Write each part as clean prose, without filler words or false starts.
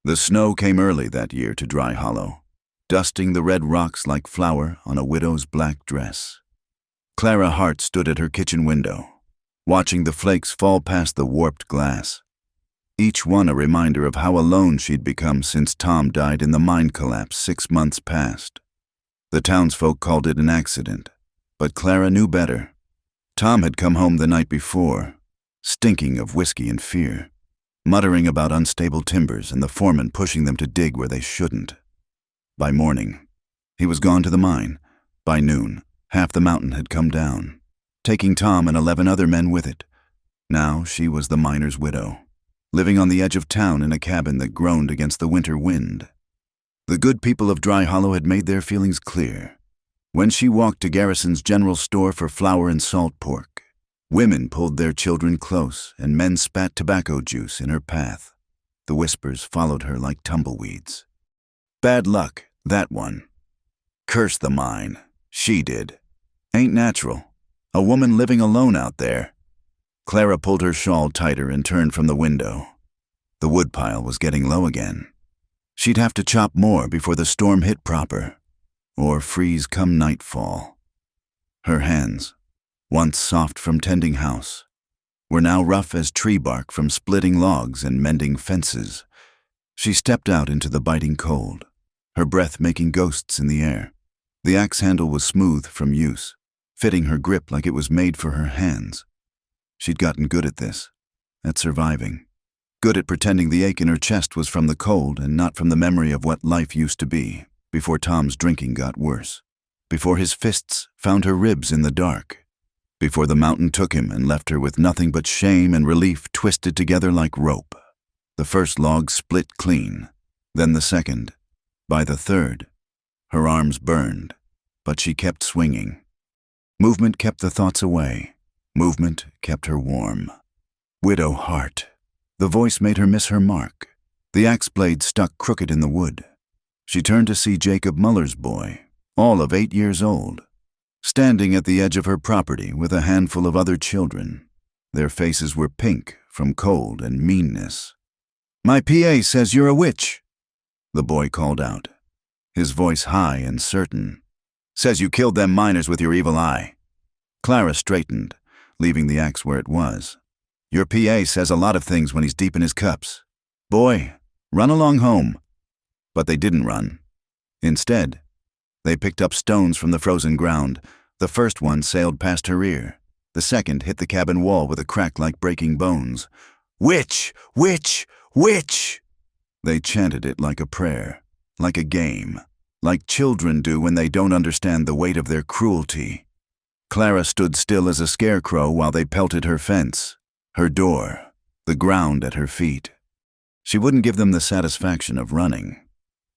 The snow came early that year to Dry Hollow, dusting the red rocks like flour on a widow's black dress. Clara Hart stood at her kitchen window, watching the flakes fall past the warped glass, each one a reminder of how alone she'd become since Tom died in the mine collapse 6 months past. The townsfolk called it an accident, but Clara knew better. Tom had come home the night before, stinking of whiskey and fear, muttering about unstable timbers and the foreman pushing them to dig where they shouldn't. By morning, he was gone to the mine. By noon, half the mountain had come down, taking Tom and 11 other men with it. Now she was the miner's widow, living on the edge of town in a cabin that groaned against the winter wind. The good people of Dry Hollow had made their feelings clear. When she walked to Garrison's general store for flour and salt pork, women pulled their children close and men spat tobacco juice in her path. The whispers followed her like tumbleweeds. Bad luck, that one. Curse the mine. She did. Ain't natural. A woman living alone out there. Clara pulled her shawl tighter and turned from the window. The woodpile was getting low again. She'd have to chop more before the storm hit proper, or freeze come nightfall. Her hands, once soft from tending house, were now rough as tree bark from splitting logs and mending fences. She stepped out into the biting cold, her breath making ghosts in the air. The axe handle was smooth from use, fitting her grip like it was made for her hands. She'd gotten good at this, at surviving. Good at pretending the ache in her chest was from the cold and not from the memory of what life used to be, before Tom's drinking got worse, before his fists found her ribs in the dark, before the mountain took him and left her with nothing but shame and relief twisted together like rope. The first log split clean, then the second. By the third, her arms burned, but she kept swinging. Movement kept the thoughts away. Movement kept her warm. Widow Hart. The voice made her miss her mark. The axe blade stuck crooked in the wood. She turned to see Jacob Muller's boy, all of 8 years old, standing at the edge of her property with a handful of other children. Their faces were pink from cold and meanness. "My PA says you're a witch," the boy called out, his voice high and certain. "Says you killed them miners with your evil eye." Clara straightened, leaving the axe where it was. "Your PA says a lot of things when he's deep in his cups. Boy, run along home." But they didn't run. Instead, they picked up stones from the frozen ground. The first one sailed past her ear. The second hit the cabin wall with a crack like breaking bones. "Witch! Witch! Witch!" They chanted it like a prayer, like a game, like children do when they don't understand the weight of their cruelty. Clara stood still as a scarecrow while they pelted her fence, her door, the ground at her feet. She wouldn't give them the satisfaction of running.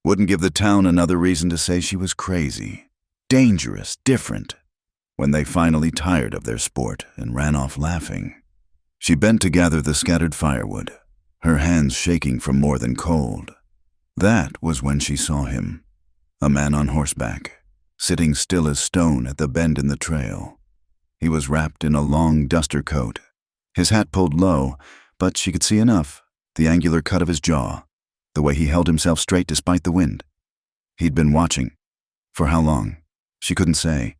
Wouldn't give the town another reason to say she was crazy, dangerous, different, when they finally tired of their sport and ran off laughing. She bent to gather the scattered firewood, her hands shaking from more than cold. That was when she saw him, a man on horseback, sitting still as stone at the bend in the trail. He was wrapped in a long duster coat, his hat pulled low, but she could see enough, the angular cut of his jaw, the way he held himself straight despite the wind. He'd been watching. For how long? She couldn't say.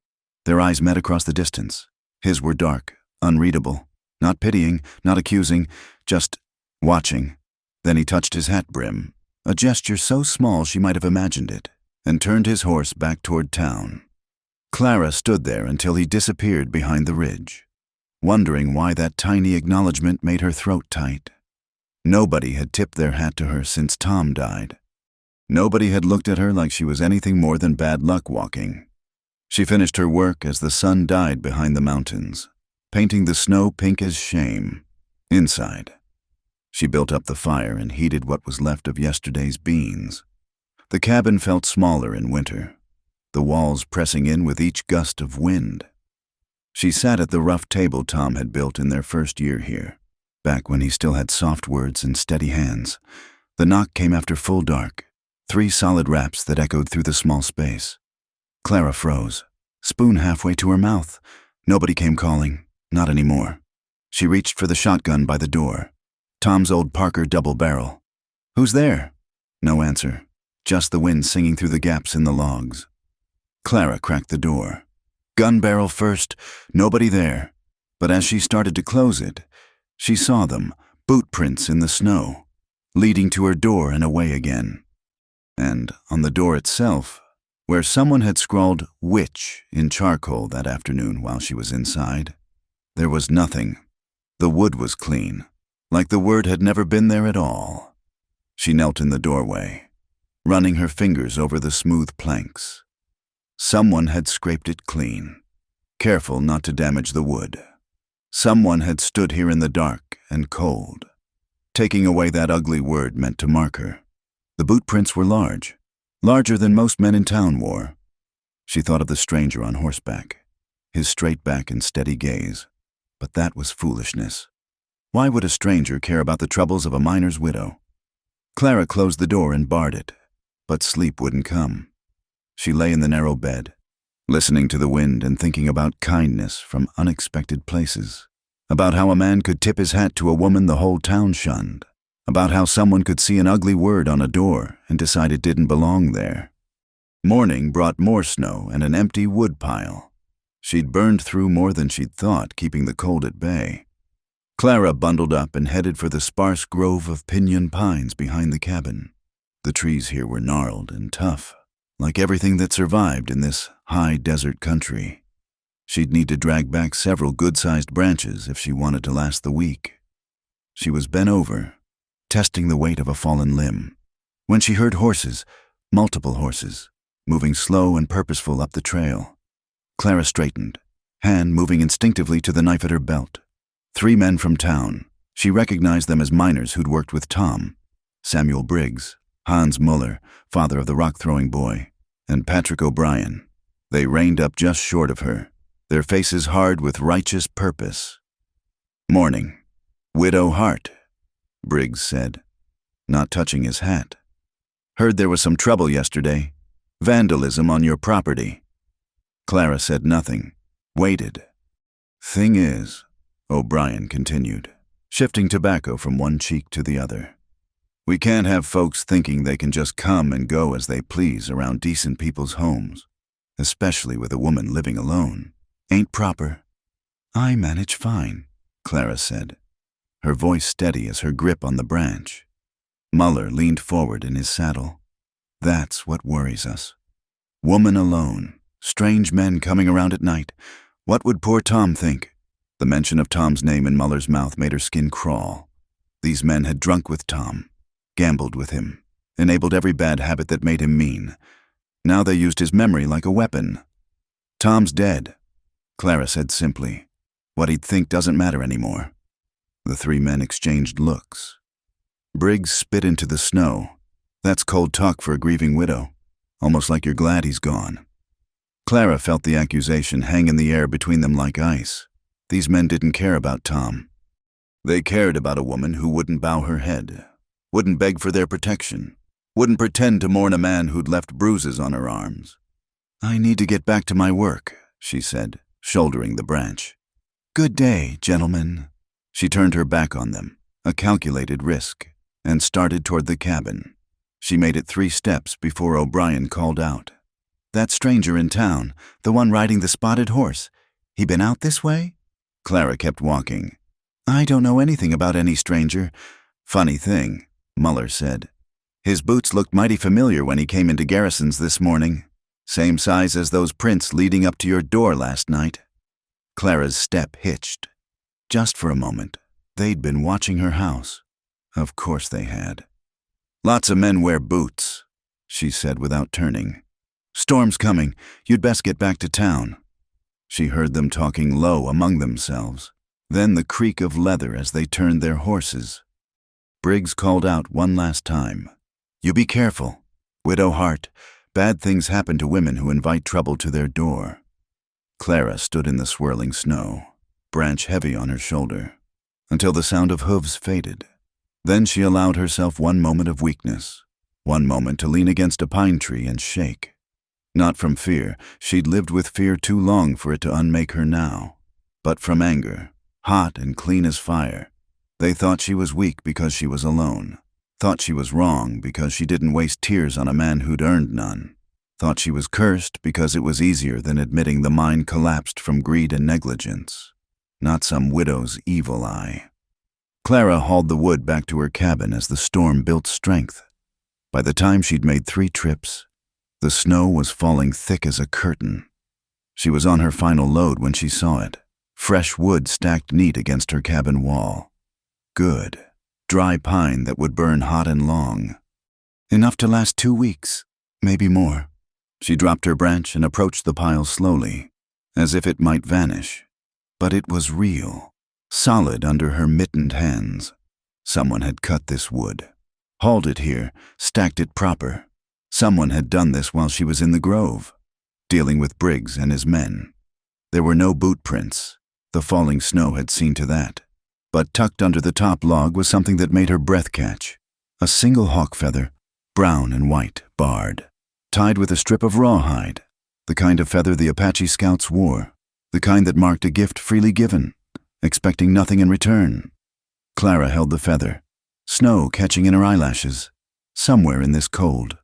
Their eyes met across the distance. His were dark, unreadable, not pitying, not accusing, just watching. Then he touched his hat brim, a gesture so small she might have imagined it, and turned his horse back toward town. Clara stood there until he disappeared behind the ridge, wondering why that tiny acknowledgement made her throat tight. Nobody had tipped their hat to her since Tom died. Nobody had looked at her like she was anything more than bad luck walking. She finished her work as the sun died behind the mountains, painting the snow pink as shame. Inside, she built up the fire and heated what was left of yesterday's beans. The cabin felt smaller in winter, the walls pressing in with each gust of wind. She sat at the rough table Tom had built in their first year here, back when he still had soft words and steady hands. The knock came after full dark, 3 solid raps that echoed through the small space. Clara froze, spoon halfway to her mouth. Nobody came calling, not anymore. She reached for the shotgun by the door, Tom's old Parker double barrel. "Who's there?" No answer, just the wind singing through the gaps in the logs. Clara cracked the door. Gun barrel first, nobody there. But as she started to close it, she saw them, boot prints in the snow, leading to her door and away again. And on the door itself, where someone had scrawled "witch" in charcoal that afternoon while she was inside, there was nothing. The wood was clean, like the word had never been there at all. She knelt in the doorway, running her fingers over the smooth planks. Someone had scraped it clean, careful not to damage the wood. Someone had stood here in the dark and cold. Taking away that ugly word meant to mark her. The boot prints were large, larger than most men in town wore. She thought of the stranger on horseback, his straight back and steady gaze. But that was foolishness. Why would a stranger care about the troubles of a miner's widow? Clara closed the door and barred it, but sleep wouldn't come. She lay in the narrow bed, listening to the wind and thinking about kindness from unexpected places, about how a man could tip his hat to a woman the whole town shunned, about how someone could see an ugly word on a door and decide it didn't belong there. Morning brought more snow and an empty wood pile. She'd burned through more than she'd thought, keeping the cold at bay. Clara bundled up and headed for the sparse grove of pinyon pines behind the cabin. The trees here were gnarled and tough, like everything that survived in this high desert country. She'd need to drag back several good-sized branches if she wanted to last the week. She was bent over, testing the weight of a fallen limb, when she heard horses, multiple horses, moving slow and purposeful up the trail. Clara straightened, hand moving instinctively to the knife at her belt. 3 men from town. She recognized them as miners who'd worked with Tom, Samuel Briggs, Hans Muller, father of the rock-throwing boy, and Patrick O'Brien. They reined up just short of her, their faces hard with righteous purpose. "Morning. Widow Hart," Briggs said, not touching his hat. "Heard there was some trouble yesterday. Vandalism on your property." Clara said nothing, waited. "Thing is," O'Brien continued, shifting tobacco from one cheek to the other, "we can't have folks thinking they can just come and go as they please around decent people's homes, especially with a woman living alone. Ain't proper." "I manage fine," Clara said, her voice steady as her grip on the branch. Muller leaned forward in his saddle. "That's what worries us. Woman alone. Strange men coming around at night. What would poor Tom think?" The mention of Tom's name in Muller's mouth made her skin crawl. These men had drunk with Tom, gambled with him, enabled every bad habit that made him mean. Now they used his memory like a weapon. "Tom's dead," Clara said simply. "What he'd think doesn't matter anymore." The 3 men exchanged looks. Briggs spit into the snow. "That's cold talk for a grieving widow. Almost like you're glad he's gone." Clara felt the accusation hang in the air between them like ice. These men didn't care about Tom. They cared about a woman who wouldn't bow her head, wouldn't beg for their protection, wouldn't pretend to mourn a man who'd left bruises on her arms. "I need to get back to my work," she said, shouldering the branch. "Good day, gentlemen." She turned her back on them, a calculated risk, and started toward the cabin. She made it 3 steps before O'Brien called out. "That stranger in town, the one riding the spotted horse, he been out this way?" Clara kept walking. "I don't know anything about any stranger." "Funny thing," Muller said. "His boots looked mighty familiar when he came into Garrison's this morning. Same size as those prints leading up to your door last night." Clara's step hitched. Just for a moment, they'd been watching her house. Of course they had. "Lots of men wear boots," she said without turning. "Storm's coming. You'd best get back to town." She heard them talking low among themselves, then the creak of leather as they turned their horses. Briggs called out one last time. "You be careful. Widow Hart, bad things happen to women who invite trouble to their door." Clara stood in the swirling snow, branch heavy on her shoulder, until the sound of hooves faded. Then she allowed herself one moment of weakness, one moment to lean against a pine tree and shake. Not from fear, she'd lived with fear too long for it to unmake her now, but from anger, hot and clean as fire. They thought she was weak because she was alone, Thought she was wrong because she didn't waste tears on a man who'd earned none. Thought she was cursed because it was easier than admitting the mind collapsed from greed and negligence, not some widow's evil eye. Clara hauled the wood back to her cabin as the storm built strength. By the time she'd made 3 trips, the snow was falling thick as a curtain. She was on her final load when she saw it. Fresh wood stacked neat against her cabin wall. Good. Dry pine that would burn hot and long. Enough to last 2 weeks, maybe more. She dropped her branch and approached the pile slowly, as if it might vanish. But it was real, solid under her mittened hands. Someone had cut this wood, hauled it here, stacked it proper. Someone had done this while she was in the grove, dealing with Briggs and his men. There were no boot prints. The falling snow had seen to that. But tucked under the top log was something that made her breath catch. A single hawk feather, brown and white, barred, tied with a strip of rawhide, the kind of feather the Apache scouts wore, the kind that marked a gift freely given, expecting nothing in return. Clara held the feather, snow catching in her eyelashes. Somewhere in this cold,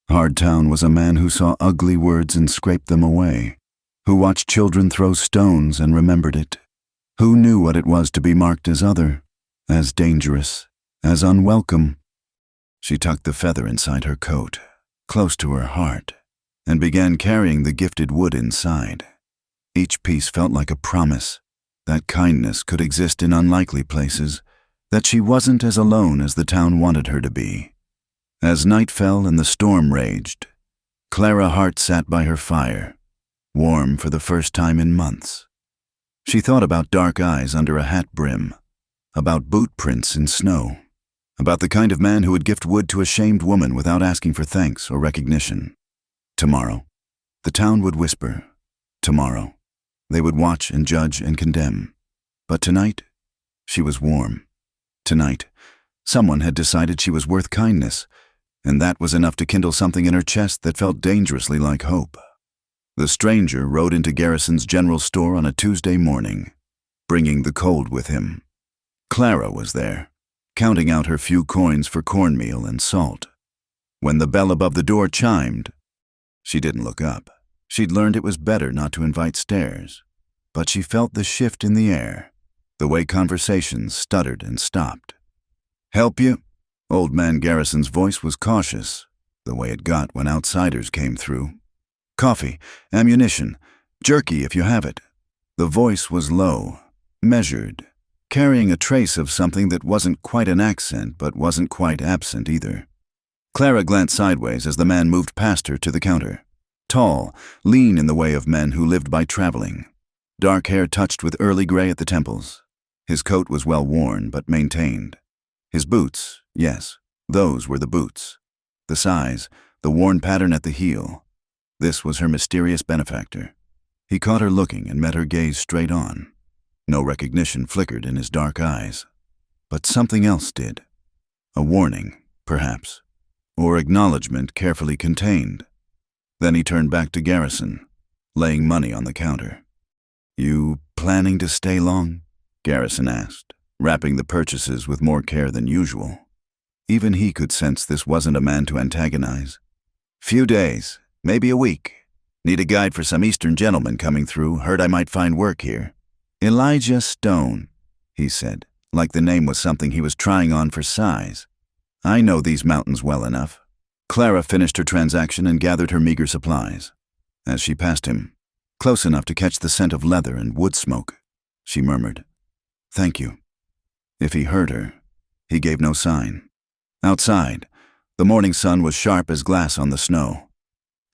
hard town was a man who saw ugly words and scraped them away, who watched children throw stones and remembered it, who knew what it was to be marked as other, as dangerous, as unwelcome. She tucked the feather inside her coat, close to her heart, and began carrying the gifted wood inside. Each piece felt like a promise that kindness could exist in unlikely places, that she wasn't as alone as the town wanted her to be. As night fell and the storm raged, Clara Hart sat by her fire, warm for the first time in months. She thought about dark eyes under a hat brim, about boot prints in snow, about the kind of man who would gift wood to a shamed woman without asking for thanks or recognition. Tomorrow, the town would whisper. Tomorrow, they would watch and judge and condemn. But tonight, she was warm. Tonight, someone had decided she was worth kindness, and that was enough to kindle something in her chest that felt dangerously like hope. The stranger rode into Garrison's general store on a Tuesday morning, bringing the cold with him. Clara was there, counting out her few coins for cornmeal and salt. When the bell above the door chimed, she didn't look up. She'd learned it was better not to invite stares. But she felt the shift in the air, the way conversations stuttered and stopped. "Help you?" Old man Garrison's voice was cautious, the way it got when outsiders came through. "Coffee, ammunition, jerky if you have it." The voice was low, measured, carrying a trace of something that wasn't quite an accent but wasn't quite absent either. Clara glanced sideways as the man moved past her to the counter. Tall, lean in the way of men who lived by traveling. Dark hair touched with early gray at the temples. His coat was well worn but maintained. His boots, yes, those were the boots. The size, the worn pattern at the heel. This was her mysterious benefactor. He caught her looking and met her gaze straight on. No recognition flickered in his dark eyes. But something else did. A warning, perhaps, or acknowledgement carefully contained. Then he turned back to Garrison, laying money on the counter. "You planning to stay long?" Garrison asked, wrapping the purchases with more care than usual. Even he could sense this wasn't a man to antagonize. "Few days. Maybe a week. Need a guide for some Eastern gentleman coming through. Heard I might find work here." "Elijah Stone," he said, like the name was something he was trying on for size. "I know these mountains well enough." Clara finished her transaction and gathered her meager supplies. As she passed him, close enough to catch the scent of leather and wood smoke, she murmured, "Thank you." If he heard her, he gave no sign. Outside, the morning sun was sharp as glass on the snow.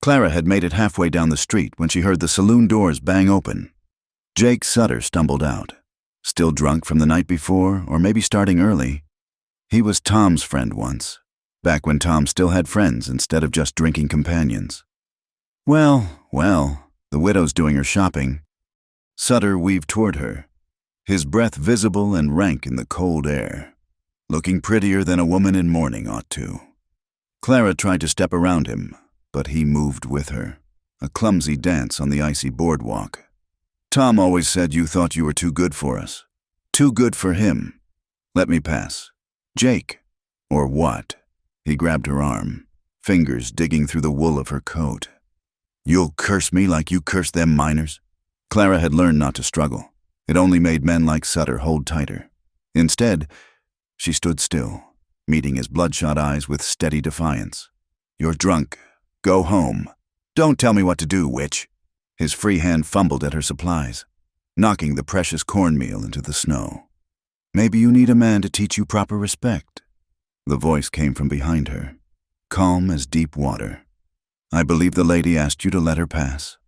Clara had made it halfway down the street when she heard the saloon doors bang open. Jake Sutter stumbled out, still drunk from the night before, or maybe starting early. He was Tom's friend once, back when Tom still had friends instead of just drinking companions. Well, the widow's doing her shopping." Sutter weaved toward her, his breath visible and rank in the cold air, looking prettier than a woman in mourning ought to. Clara tried to step around him, but he moved with her, a clumsy dance on the icy boardwalk. "Tom always said you thought you were too good for us. Too good for him. Let me pass. Jake, Or what? He grabbed her arm, fingers digging through the wool of her coat. You'll curse me like you cursed them miners? Clara had learned not to struggle. It only made men like Sutter hold tighter. Instead, she stood still, meeting his bloodshot eyes with steady defiance. You're drunk. Go home. Don't tell me what to do, witch. His free hand fumbled at her supplies, knocking the precious cornmeal into the snow. Maybe you need a man to teach you proper respect. The voice came from behind her, calm as deep water. I believe the lady asked you to let her pass.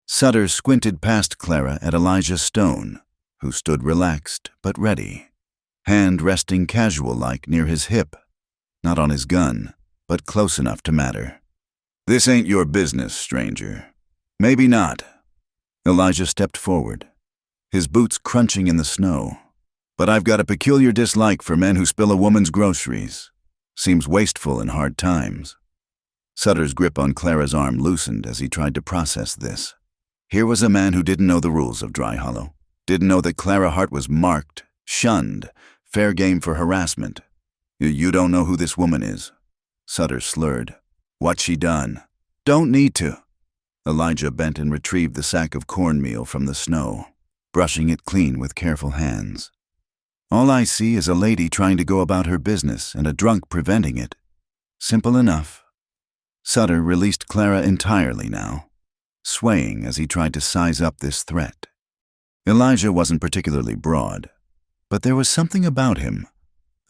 Sutter squinted past Clara at Elijah Stone, who stood relaxed but ready, hand resting casual-like near his hip, not on his gun, but close enough to matter. This ain't your business, stranger. Maybe not. Elijah stepped forward, his boots crunching in the snow. But I've got a peculiar dislike for men who spill a woman's groceries. Seems wasteful in hard times. Sutter's grip on Clara's arm loosened as he tried to process this. Here was a man who didn't know the rules of Dry Hollow, didn't know that Clara Hart was marked, shunned, fair game for harassment. You don't know who this woman is. Sutter slurred. What's she done? Don't need to. Elijah bent and retrieved the sack of cornmeal from the snow, brushing it clean with careful hands. All I see is a lady trying to go about her business and a drunk preventing it. Simple enough. Sutter released Clara entirely now, swaying as he tried to size up this threat. Elijah wasn't particularly broad, but there was something about him,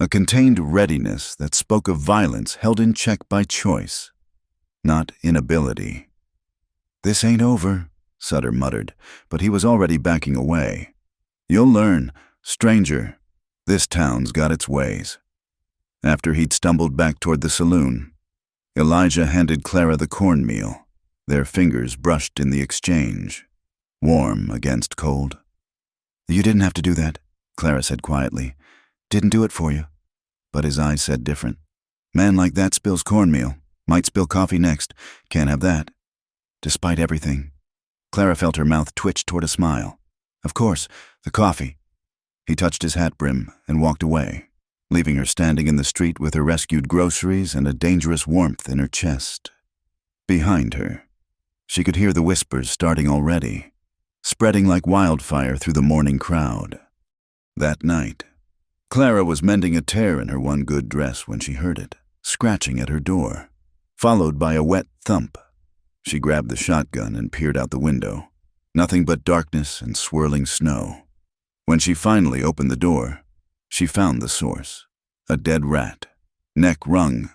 a contained readiness that spoke of violence held in check by choice, not inability. This ain't over, Sutter muttered, but he was already backing away. You'll learn, stranger. This town's got its ways. After he'd stumbled back toward the saloon, Elijah handed Clara the cornmeal, their fingers brushed in the exchange, warm against cold. You didn't have to do that, Clara said quietly. Didn't do it for you. But his eyes said different. Man like that spills cornmeal. Might spill coffee next. Can't have that. Despite everything, Clara felt her mouth twitch toward a smile. Of course, the coffee. He touched his hat brim and walked away, leaving her standing in the street with her rescued groceries and a dangerous warmth in her chest. Behind her, she could hear the whispers starting already, spreading like wildfire through the morning crowd. That night, Clara was mending a tear in her one good dress when she heard it, scratching at her door, followed by a wet thump. She grabbed the shotgun and peered out the window. Nothing but darkness and swirling snow. When she finally opened the door, she found the source, a dead rat, neck wrung,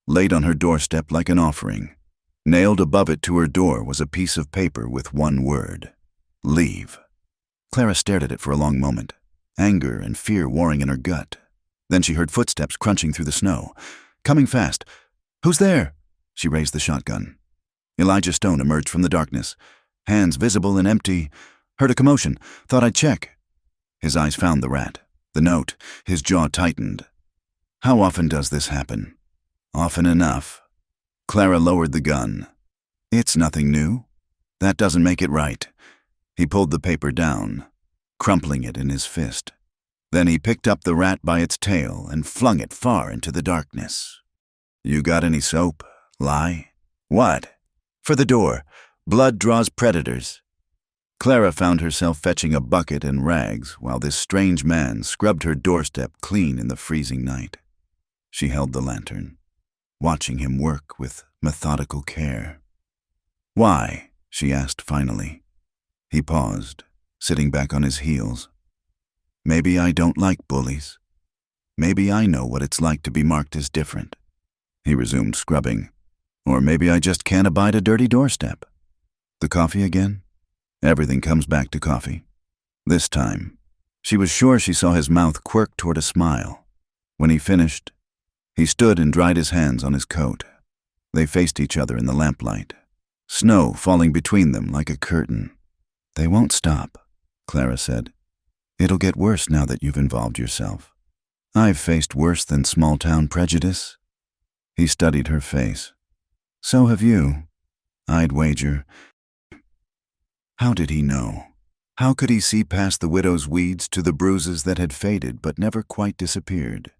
laid on her doorstep like an offering. Nailed above it to her door was a piece of paper with one word: leave. Clara stared at it for a long moment, anger and fear warring in her gut. Then she heard footsteps crunching through the snow, coming fast. Who's there? She raised the shotgun. Elijah Stone emerged from the darkness, hands visible and empty. Heard a commotion, thought I'd check. His eyes found the rat, the note, his jaw tightened. How often does this happen? Often enough. Clara lowered the gun. It's nothing new. That doesn't make it right. He pulled the paper down, crumpling it in his fist. Then he picked up the rat by its tail and flung it far into the darkness. You got any soap? Lye? What? For the door. Blood draws predators. Clara found herself fetching a bucket and rags while this strange man scrubbed her doorstep clean in the freezing night. She held the lantern, watching him work with methodical care. Why? She asked finally. He paused, sitting back on his heels. Maybe I don't like bullies. Maybe I know what it's like to be marked as different. He resumed scrubbing. Or maybe I just can't abide a dirty doorstep. The coffee again? Everything comes back to coffee. This time, she was sure she saw his mouth quirk toward a smile. When he finished, he stood and dried his hands on his coat. They faced each other in the lamplight, snow falling between them like a curtain. They won't stop, Clara said. It'll get worse now that you've involved yourself. I've faced worse than small-town prejudice. He studied her face. So have you, I'd wager. How did he know? How could he see past the widow's weeds to the bruises that had faded but never quite disappeared?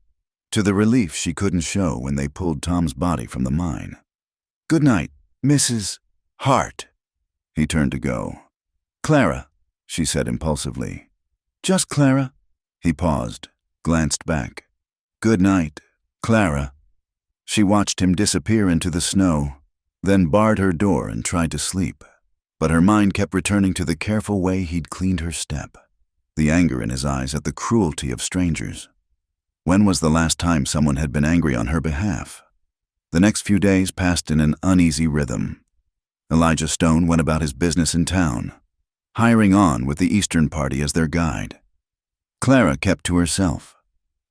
to the relief she couldn't show when they pulled Tom's body from the mine. "Good night, Mrs. Hart." He turned to go. "Clara," she said impulsively. "Just Clara?" He paused, glanced back. "Good night, Clara." She watched him disappear into the snow, then barred her door and tried to sleep. But her mind kept returning to the careful way he'd cleaned her step, the anger in his eyes at the cruelty of strangers. When was the last time someone had been angry on her behalf? The next few days passed in an uneasy rhythm. Elijah Stone went about his business in town, hiring on with the Eastern Party as their guide. Clara kept to herself,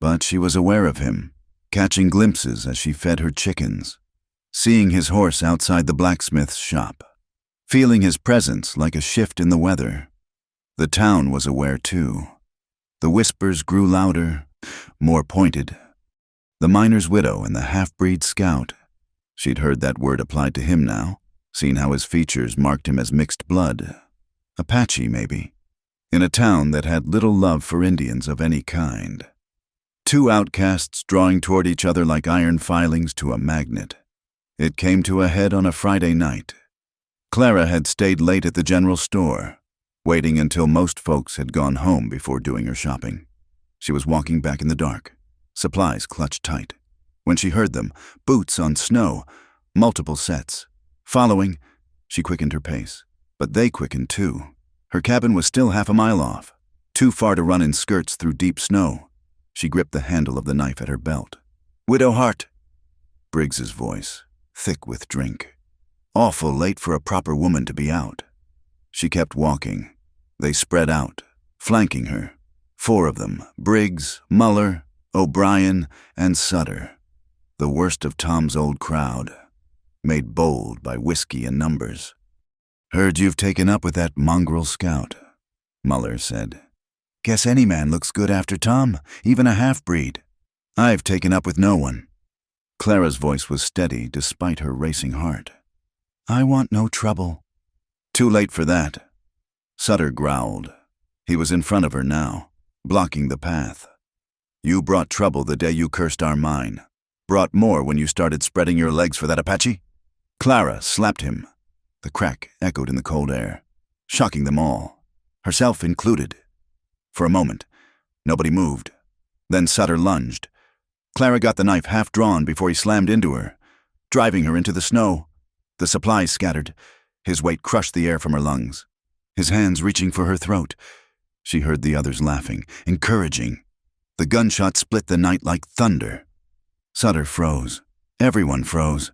but she was aware of him, catching glimpses as she fed her chickens, seeing his horse outside the blacksmith's shop, feeling his presence like a shift in the weather. The town was aware too. The whispers grew louder, more pointed. The miner's widow and the half-breed scout. She'd heard that word applied to him now, seen how his features marked him as mixed blood. Apache, maybe. In a town that had little love for Indians of any kind. Two outcasts drawing toward each other like iron filings to a magnet. It came to a head on a Friday night. Clara had stayed late at the general store, waiting until most folks had gone home before doing her shopping. She was walking back in the dark, supplies clutched tight. When she heard them, boots on snow, multiple sets. Following, she quickened her pace, but they quickened too. Her cabin was still half a mile off, too far to run in skirts through deep snow. She gripped the handle of the knife at her belt. "Widow Hart," Briggs's voice, thick with drink. Awful late for a proper woman to be out. She kept walking. They spread out, flanking her. 4 of them, Briggs, Muller, O'Brien, and Sutter. The worst of Tom's old crowd, made bold by whiskey and numbers. "Heard you've taken up with that mongrel scout," Muller said. "Guess any man looks good after Tom, even a half-breed." "I've taken up with no one." Clara's voice was steady despite her racing heart. "I want no trouble." "Too late for that." Sutter growled. He was in front of her now, blocking the path. "You brought trouble the day you cursed our mine. Brought more when you started spreading your legs for that Apache?" Clara slapped him. The crack echoed in the cold air, shocking them all, herself included. For a moment, nobody moved. Then Sutter lunged. Clara got the knife half drawn before he slammed into her, driving her into the snow. The supplies scattered. His weight crushed the air from her lungs, his hands reaching for her throat. She heard the others laughing, encouraging. The gunshot split the night like thunder. Sutter froze. Everyone froze.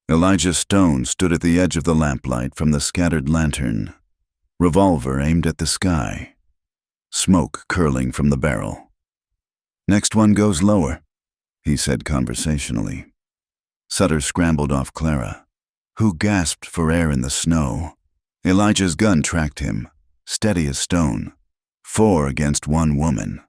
Elijah Stone stood at the edge of the lamplight from the scattered lantern, revolver aimed at the sky, smoke curling from the barrel. "Next one goes lower," he said conversationally. Sutter scrambled off Clara, who gasped for air in the snow. Elijah's gun tracked him, steady as stone, 4 against 1 woman.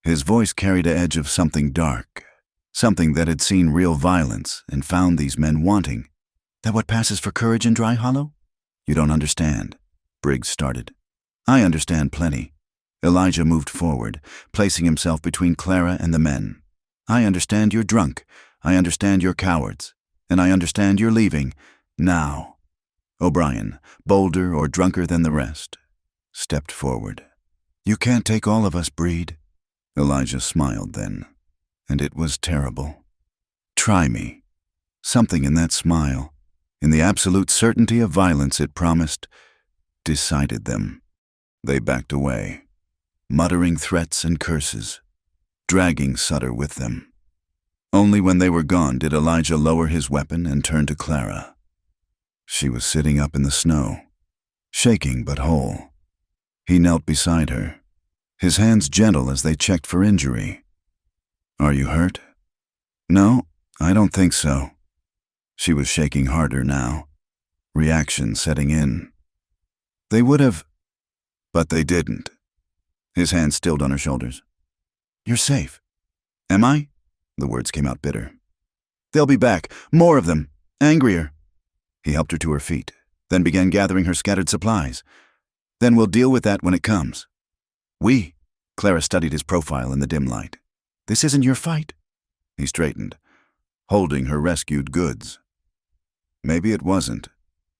His voice carried an edge of something dark, something that had seen real violence and found these men wanting. "That what passes for courage in Dry Hollow?" "You don't understand," Briggs started. "I understand plenty." Elijah moved forward, placing himself between Clara and the men. "I understand you're drunk. I understand you're cowards. And I understand you're leaving. Now." O'Brien, bolder or drunker than the rest, stepped forward. "You can't take all of us, Breed." Elijah smiled then, and it was terrible. "Try me." Something in that smile, in the absolute certainty of violence it promised, decided them. They backed away, muttering threats and curses, dragging Sutter with them. Only when they were gone did Elijah lower his weapon and turn to Clara. She was sitting up in the snow, shaking but whole. He knelt beside her, his hands gentle as they checked for injury. "Are you hurt?" "No, I don't think so." She was shaking harder now, reaction setting in. "They would have, but they didn't." His hand stilled on her shoulders. "You're safe." "Am I?" The words came out bitter. "They'll be back, more of them, angrier." He helped her to her feet, then began gathering her scattered supplies. "Then we'll deal with that when it comes." "We?" Clara studied his profile in the dim light. This isn't your fight." He straightened, holding her rescued goods. "Maybe it wasn't,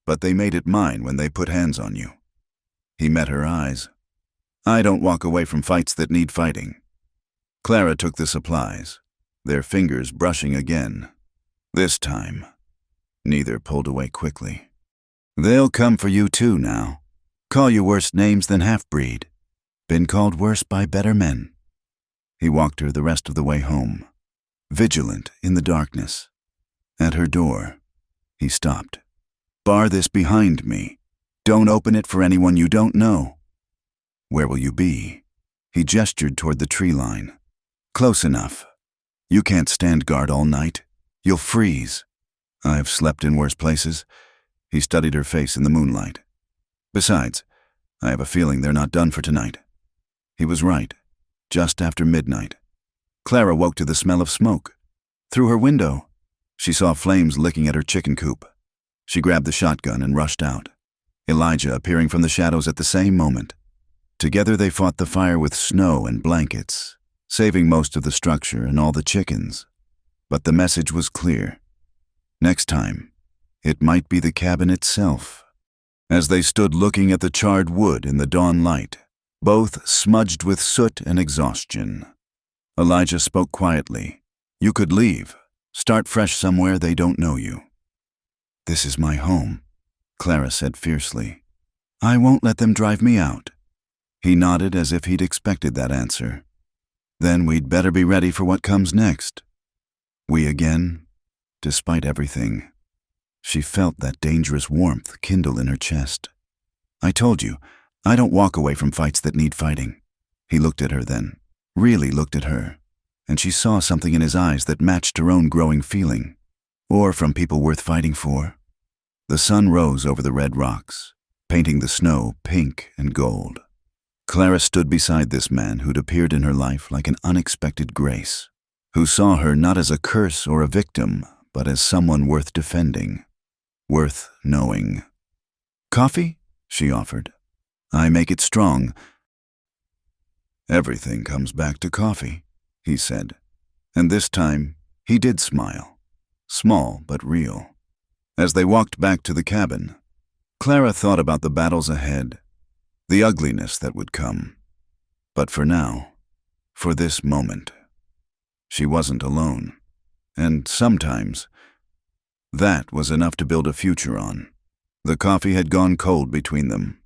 but they made it mine when they put hands on you." He met her eyes. "I don't walk away from fights that need fighting." Clara took the supplies, their fingers brushing again. This time, neither pulled away quickly. "They'll come for you too now. Call you worse names than half-breed. Been called worse by better men." He walked her the rest of the way home, vigilant in the darkness. At her door, he stopped. "Bar this behind me. Don't open it for anyone you don't know." "Where will you be?" He gestured toward the tree line. "Close enough. You can't stand guard all night. You'll freeze." "I've slept in worse places." He studied her face in the moonlight. "Besides, I have a feeling they're not done for tonight." He was right. Just after midnight, Clara woke to the smell of smoke. Through her window, she saw flames licking at her chicken coop. She grabbed the shotgun and rushed out, Elijah appearing from the shadows at the same moment. Together they fought the fire with snow and blankets, saving most of the structure and all the chickens. But the message was clear. Next time, it might be the cabin itself. As they stood looking at the charred wood in the dawn light, both smudged with soot and exhaustion, Elijah spoke quietly. "You could leave. Start fresh somewhere they don't know you." "This is my home," Clara said fiercely. "I won't let them drive me out." He nodded as if he'd expected that answer. "Then we'd better be ready for what comes next." We again, despite everything. She felt that dangerous warmth kindle in her chest. "I told you, I don't walk away from fights that need fighting." He looked at her then, really looked at her, and she saw something in his eyes that matched her own growing feeling. Or from people worth fighting for. The sun rose over the red rocks, painting the snow pink and gold. Clara stood beside this man who'd appeared in her life like an unexpected grace, who saw her not as a curse or a victim, but as someone worth defending, worth knowing. "Coffee?" she offered. "I make it strong." "Everything comes back to coffee," he said. And this time, he did smile. Small but real. As they walked back to the cabin, Clara thought about the battles ahead, the ugliness that would come. But for now, for this moment, she wasn't alone. And sometimes, that was enough to build a future on. The coffee had gone cold between them,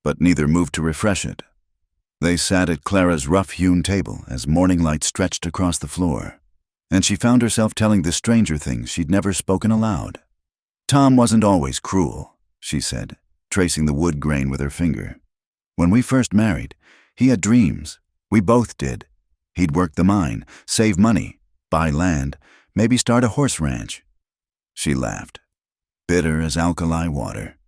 but neither moved to refresh it. They sat at Clara's rough-hewn table as morning light stretched across the floor, and she found herself telling the stranger things she'd never spoken aloud. "Tom wasn't always cruel," she said, tracing the wood grain with her finger. "When we first married, he had dreams. We both did. He'd work the mine, save money, buy land, maybe start a horse ranch." She laughed, bitter as alkali water.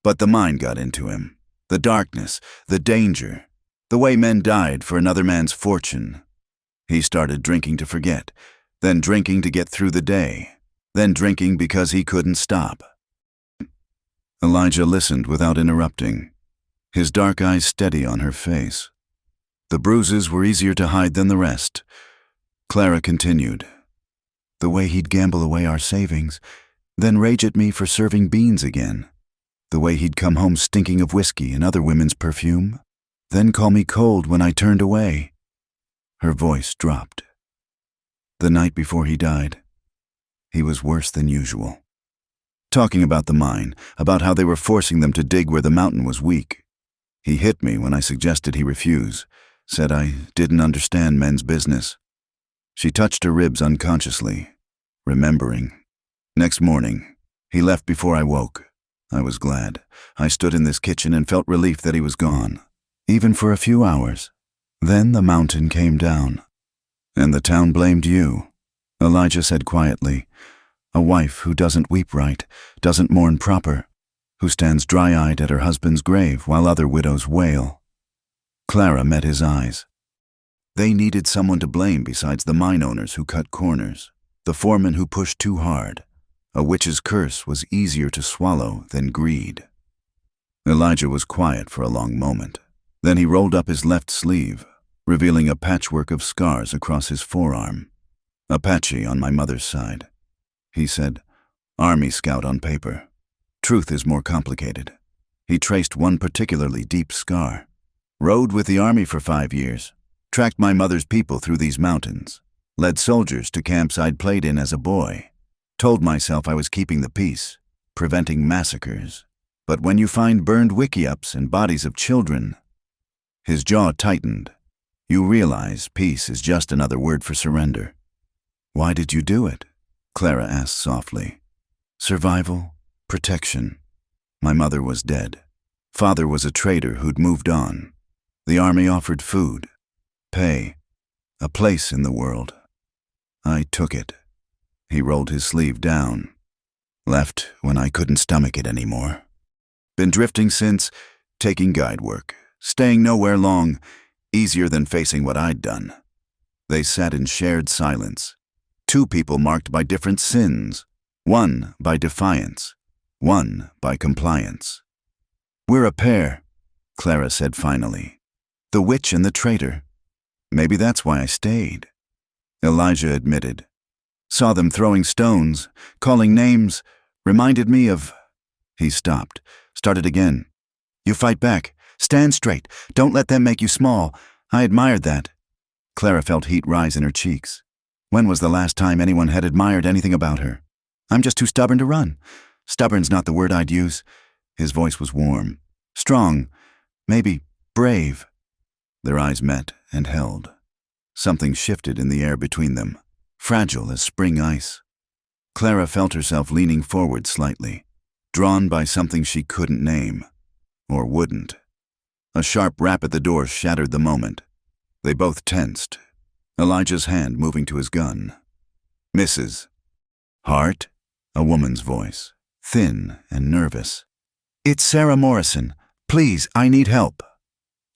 But the mine got into him. The darkness, the danger, the way men died for another man's fortune. He started drinking to forget, then drinking to get through the day, then drinking because he couldn't stop. Elijah listened without interrupting, his dark eyes steady on her face. The bruises were easier to hide than the rest. Clara continued. "The way he'd gamble away our savings, then rage at me for serving beans again. The way he'd come home stinking of whiskey and other women's perfume, then call me cold when I turned away." Her voice dropped. "The night before he died, he was worse than usual. Talking about the mine, about how they were forcing them to dig where the mountain was weak. He hit me when I suggested he refuse, said I didn't understand men's business." She touched her ribs unconsciously, remembering. "Next morning, he left before I woke. I was glad. I stood in this kitchen and felt relief that he was gone, even for a few hours. Then the mountain came down. And the town blamed you," Elijah said quietly. "A wife who doesn't weep right, doesn't mourn proper, who stands dry-eyed at her husband's grave while other widows wail." Clara met his eyes. They needed someone to blame besides the mine owners who cut corners, the foreman who pushed too hard. A witch's curse was easier to swallow than greed. Elijah was quiet for a long moment. Then he rolled up his left sleeve, revealing a patchwork of scars across his forearm. Apache on my mother's side. He said, Army Scout on paper. Truth is more complicated. He traced one particularly deep scar. Rode with the Army for 5 years. Tracked my mother's people through these mountains. Led soldiers to camps I'd played in as a boy. Told myself I was keeping the peace, preventing massacres. But when you find burned wiki-ups and bodies of children, his jaw tightened. You realize peace is just another word for surrender. Why did you do it? Clara asked softly. Survival, protection. My mother was dead. Father was a traitor who'd moved on. The Army offered food, pay, a place in the world. I took it. He rolled his sleeve down. Left when I couldn't stomach it anymore. Been drifting since, taking guide work, staying nowhere long, easier than facing what I'd done. They sat in shared silence. 2 people marked by different sins. 1 by defiance. 1 by compliance. We're a pair, Clara said finally. The witch and the traitor. Maybe that's why I stayed. Elijah admitted. Saw them throwing stones, calling names, reminded me of... He stopped, started again. You fight back. Stand straight. Don't let them make you small. I admired that. Clara felt heat rise in her cheeks. When was the last time anyone had admired anything about her? I'm just too stubborn to run. Stubborn's not the word I'd use. His voice was warm. Strong. Maybe brave. Their eyes met and held. Something shifted in the air between them, fragile as spring ice. Clara felt herself leaning forward slightly, drawn by something she couldn't name, or wouldn't. A sharp rap at the door shattered the moment. They both tensed, Elijah's hand moving to his gun. Mrs. Hart? A woman's voice, thin and nervous. It's Sarah Morrison. Please, I need help.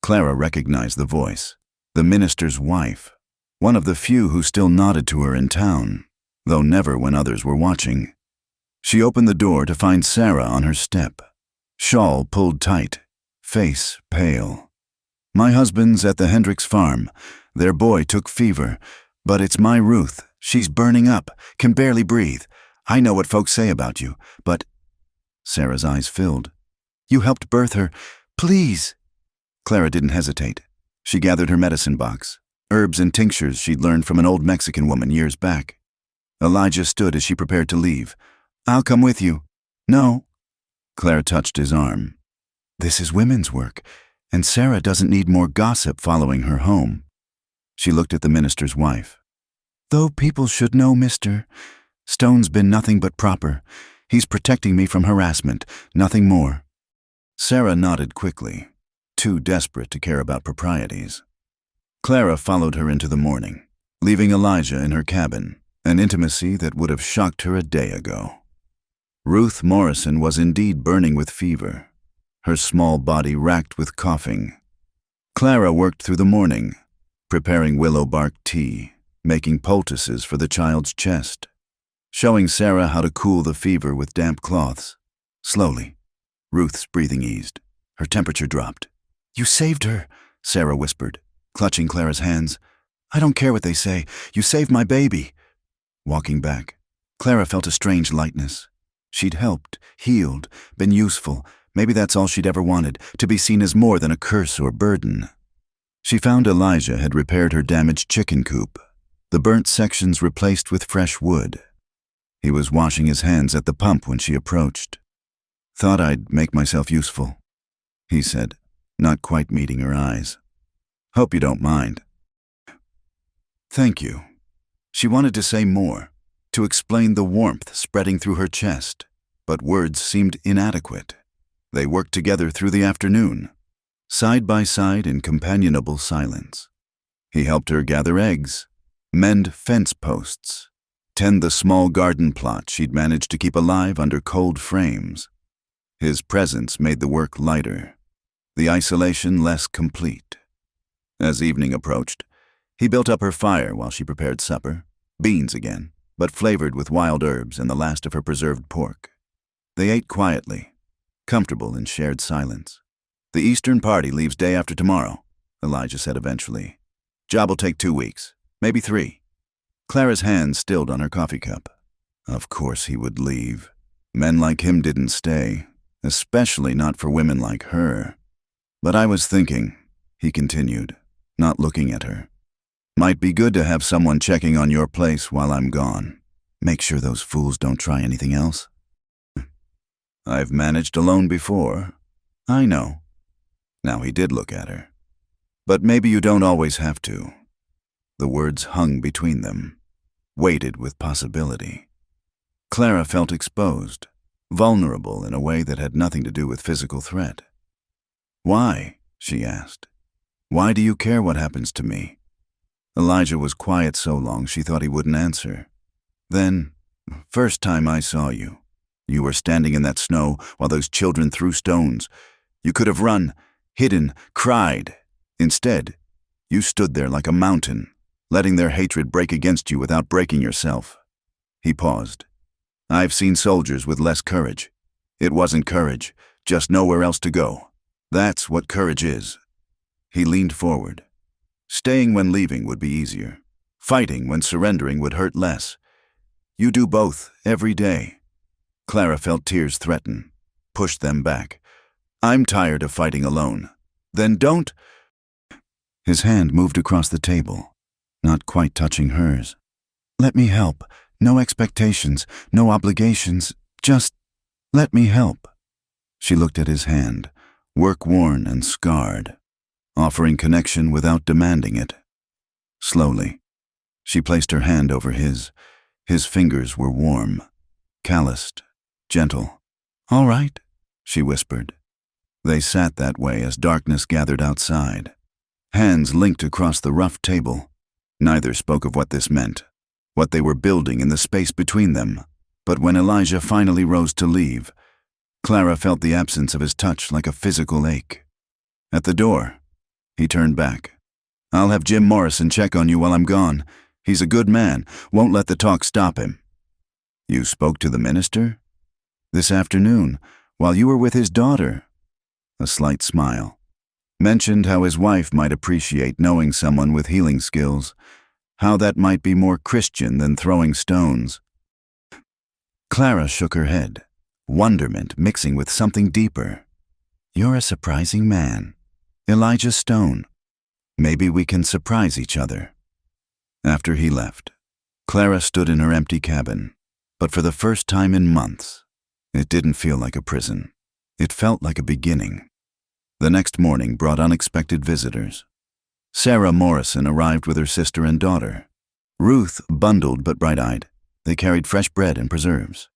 Clara recognized the voice. The minister's wife. One of the few who still nodded to her in town, though never when others were watching. She opened the door to find Sarah on her step. Shawl pulled tight, face pale. My husband's at the Hendricks farm. Their boy took fever. But it's my Ruth. She's burning up, can barely breathe. I know what folks say about you, but... Sarah's eyes filled. You helped birth her. Please. Clara didn't hesitate. She gathered her medicine box, herbs and tinctures she'd learned from an old Mexican woman years back. Elijah stood as she prepared to leave. I'll come with you. No. Clara touched his arm. This is women's work, and Sarah doesn't need more gossip following her home. She looked at the minister's wife. Though people should know, mister, Stone's been nothing but proper. He's protecting me from harassment, nothing more. Sarah nodded quickly, too desperate to care about proprieties. Clara followed her into the morning, leaving Elijah in her cabin, an intimacy that would have shocked her a day ago. Ruth Morrison was indeed burning with fever, her small body racked with coughing. Clara worked through the morning, preparing willow bark tea, making poultices for the child's chest, showing Sarah how to cool the fever with damp cloths. Slowly, Ruth's breathing eased. Her temperature dropped. You saved her, Sarah whispered, clutching Clara's hands. I don't care what they say. You saved my baby. Walking back, Clara felt a strange lightness. She'd helped, healed, been useful. Maybe that's all she'd ever wanted, to be seen as more than a curse or burden. She found Elijah had repaired her damaged chicken coop, the burnt sections replaced with fresh wood. He was washing his hands at the pump when she approached. Thought I'd make myself useful, he said, not quite meeting her eyes. Hope you don't mind. Thank you. She wanted to say more, to explain the warmth spreading through her chest, but words seemed inadequate. They worked together through the afternoon, side by side in companionable silence. He helped her gather eggs, mend fence posts, tend the small garden plot she'd managed to keep alive under cold frames. His presence made the work lighter, the isolation less complete. As evening approached, he built up her fire while she prepared supper, beans again, but flavored with wild herbs and the last of her preserved pork. They ate quietly, comfortable in shared silence. The Eastern party leaves day after tomorrow, Elijah said eventually. Job will take 2 weeks, maybe 3. Clara's hand stilled on her coffee cup. Of course he would leave. Men like him didn't stay, especially not for women like her. But I was thinking, he continued, not looking at her. Might be good to have someone checking on your place while I'm gone. Make sure those fools don't try anything else. I've managed alone before. I know. Now he did look at her. But maybe you don't always have to. The words hung between them, weighted with possibility. Clara felt exposed, vulnerable in a way that had nothing to do with physical threat. Why? She asked. Why do you care what happens to me? Elijah was quiet so long she thought he wouldn't answer. Then, first time I saw you, you were standing in that snow while those children threw stones. You could have run, hidden, cried. Instead, you stood there like a mountain, letting their hatred break against you without breaking yourself. He paused. I've seen soldiers with less courage. It wasn't courage, just nowhere else to go. That's what courage is. He leaned forward. Staying when leaving would be easier. Fighting when surrendering would hurt less. You do both, every day. Clara felt tears threaten, pushed them back. I'm tired of fighting alone. Then don't. His hand moved across the table, not quite touching hers. Let me help. No expectations, no obligations. Just let me help. She looked at his hand, work-worn and scarred, offering connection without demanding it. Slowly, she placed her hand over his. His fingers were warm, calloused, gentle. All right, she whispered. They sat that way as darkness gathered outside. Hands linked across the rough table. Neither spoke of what this meant, what they were building in the space between them. But when Elijah finally rose to leave, Clara felt the absence of his touch like a physical ache. At the door, he turned back. I'll have Jim Morrison check on you while I'm gone. He's a good man, won't let the talk stop him. You spoke to the minister? This afternoon, while you were with his daughter. A slight smile. Mentioned how his wife might appreciate knowing someone with healing skills, how that might be more Christian than throwing stones. Clara shook her head, wonderment mixing with something deeper. You're a surprising man. Elijah Stone. Maybe we can surprise each other. After he left, Clara stood in her empty cabin, but for the first time in months, it didn't feel like a prison. It felt like a beginning. The next morning brought unexpected visitors. Sarah Morrison arrived with her sister and daughter. Ruth, bundled but bright-eyed. They carried fresh bread and preserves.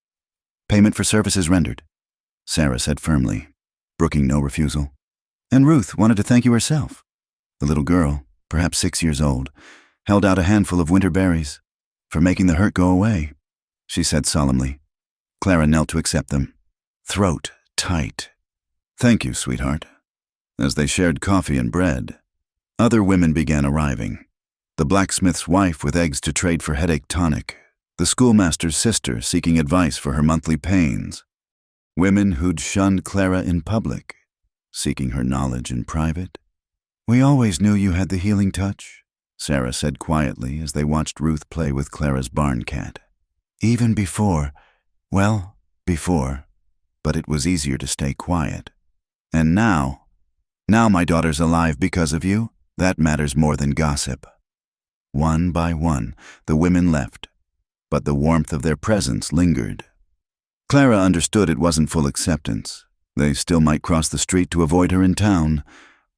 Payment for services rendered, Sarah said firmly, brooking no refusal. And Ruth wanted to thank you herself. The little girl, perhaps 6 years old, held out a handful of winter berries. For making the hurt go away, she said solemnly. Clara knelt to accept them, throat tight. Thank you, sweetheart. As they shared coffee and bread, other women began arriving. The blacksmith's wife with eggs to trade for headache tonic, the schoolmaster's sister seeking advice for her monthly pains. Women who'd shunned Clara in public, seeking her knowledge in private. We always knew you had the healing touch, Sarah said quietly as they watched Ruth play with Clara's barn cat. Even before, but it was easier to stay quiet. And now my daughter's alive because of you. That matters more than gossip. One by one, the women left, but the warmth of their presence lingered. Clara understood it wasn't full acceptance. They still might cross the street to avoid her in town,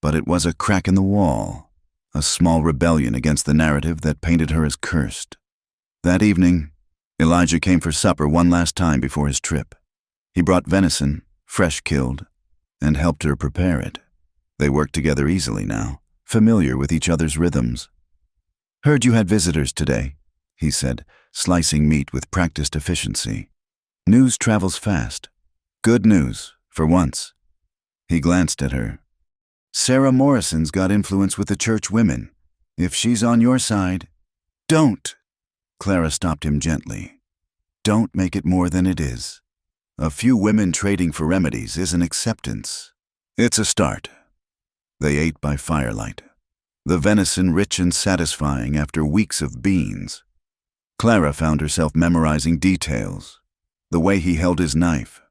but it was a crack in the wall, a small rebellion against the narrative that painted her as cursed. That evening, Elijah came for supper one last time before his trip. He brought venison, fresh killed, and helped her prepare it. They worked together easily now, familiar with each other's rhythms. Heard you had visitors today, he said, slicing meat with practiced efficiency. News travels fast. Good news, for once. He glanced at her. Sarah Morrison's got influence with the church women. If she's on your side, don't. Clara stopped him gently. Don't make it more than it is. A few women trading for remedies isn't acceptance. It's a start. They ate by firelight. the venison rich and satisfying after weeks of beans. Clara found herself memorizing details, the way he held his knife,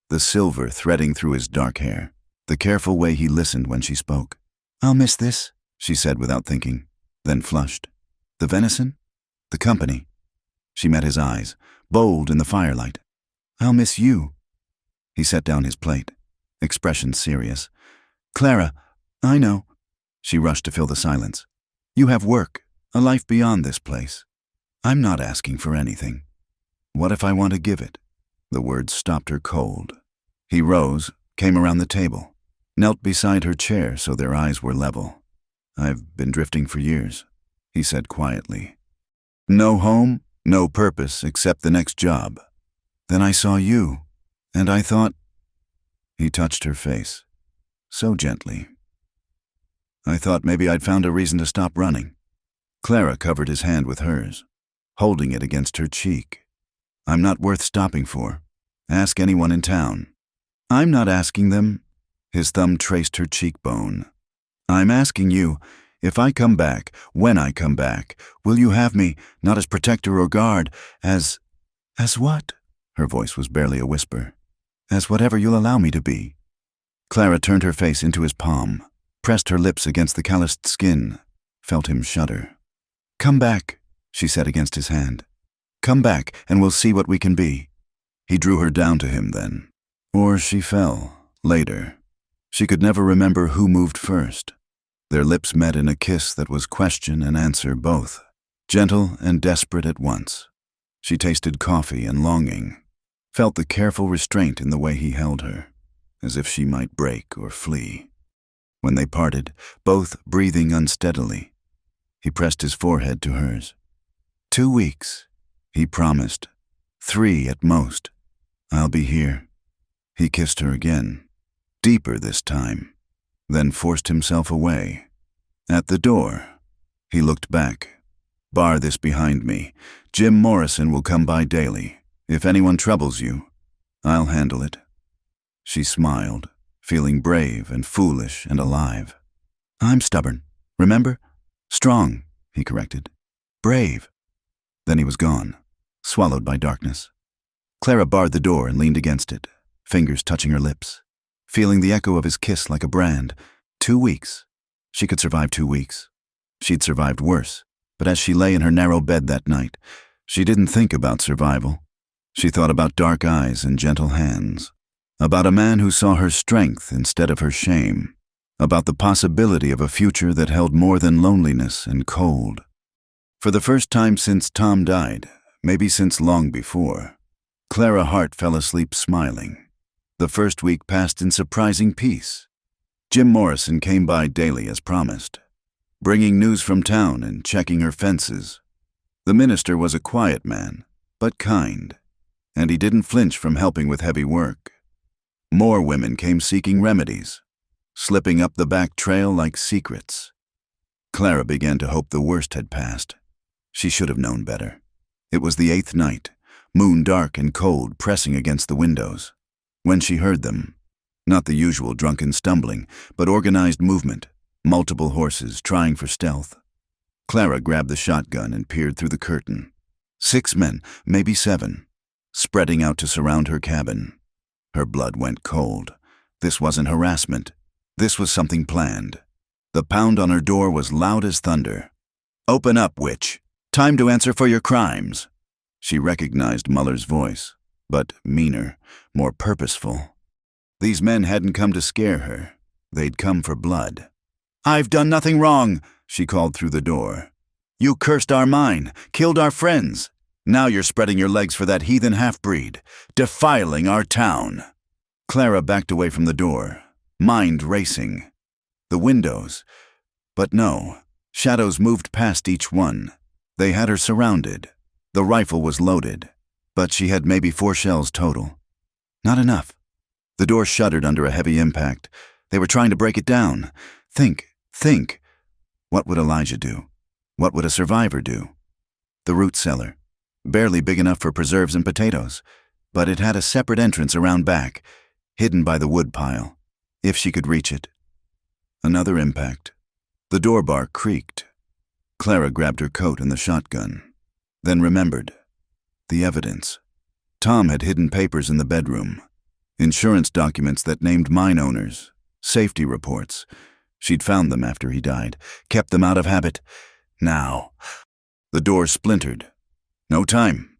the silver threading through his dark hair, the careful way he listened when she spoke. "I'll miss this," she said without thinking, then flushed. "The venison? The company?" She met his eyes, bold in the firelight. "I'll miss you." He set down his plate, expression serious. "Clara, I know." She rushed to fill the silence. "You have work, a life beyond this place. I'm not asking for anything. What if I want to give it?" The words stopped her cold. He rose, came around the table, knelt beside her chair so their eyes were level. "I've been drifting for years," he said quietly. "No home, no purpose except the next job. Then I saw you, and I thought—" He touched her face, so gently. "I thought maybe I'd found a reason to stop running." Clara covered his hand with hers, holding it against her cheek. "I'm not worth stopping for. Ask anyone in town." "I'm not asking them." His thumb traced her cheekbone. "I'm asking you, if I come back, when I come back, will you have me, not as protector or guard, as—" "As what?" Her voice was barely a whisper. "As whatever you'll allow me to be." Clara turned her face into his palm, pressed her lips against the calloused skin, felt him shudder. "Come back," she said against his hand. "Come back, and we'll see what we can be." He drew her down to him then. Or she fell, later. She could never remember who moved first. Their lips met in a kiss that was question and answer both, gentle and desperate at once. She tasted coffee and longing, felt the careful restraint in the way he held her, as if she might break or flee. When they parted, both breathing unsteadily, he pressed his forehead to hers. 2 weeks, he promised. 3 at most. I'll be here. He kissed her again, deeper this time, then forced himself away. At the door, he looked back. Bar this behind me. Jim Morrison will come by daily. If anyone troubles you, I'll handle it. She smiled, feeling brave and foolish and alive. I'm stubborn, remember? Strong, he corrected. Brave. Then he was gone, swallowed by darkness. Clara barred the door and leaned against it, fingers touching her lips, feeling the echo of his kiss like a brand. 2 weeks. She could survive 2 weeks. She'd survived worse, but as she lay in her narrow bed that night, she didn't think about survival. She thought about dark eyes and gentle hands, about a man who saw her strength instead of her shame, about the possibility of a future that held more than loneliness and cold. For the first time since Tom died, maybe since long before, Clara Hart fell asleep smiling. The first week passed in surprising peace. Jim Morrison came by daily as promised, bringing news from town and checking her fences. The minister was a quiet man, but kind, and he didn't flinch from helping with heavy work. More women came seeking remedies, slipping up the back trail like secrets. Clara began to hope the worst had passed. She should have known better. It was the 8th night, moon dark and cold pressing against the windows, when she heard them. Not the usual drunken stumbling, but organized movement, multiple horses trying for stealth. Clara grabbed the shotgun and peered through the curtain. 6 men, maybe 7, spreading out to surround her cabin. Her blood went cold. This wasn't harassment. This was something planned. The pound on her door was loud as thunder. "Open up, witch. Time to answer for your crimes." She recognized Muller's voice, but meaner, more purposeful. These men hadn't come to scare her. They'd come for blood. "I've done nothing wrong," she called through the door. "You cursed our mine, killed our friends. Now you're spreading your legs for that heathen half-breed, defiling our town." Clara backed away from the door, mind racing. The windows. But no, shadows moved past each one. They had her surrounded. The rifle was loaded, but she had maybe 4 shells total. Not enough. The door shuddered under a heavy impact. They were trying to break it down. Think. What would Elijah do? What would a survivor do? The root cellar. Barely big enough for preserves and potatoes, but it had a separate entrance around back, hidden by the wood pile, if she could reach it. Another impact. The door bar creaked. Clara grabbed her coat and the shotgun, then remembered. The evidence. Tom had hidden papers in the bedroom. Insurance documents that named mine owners. Safety reports. She'd found them after he died, kept them out of habit. Now. The door splintered. No time.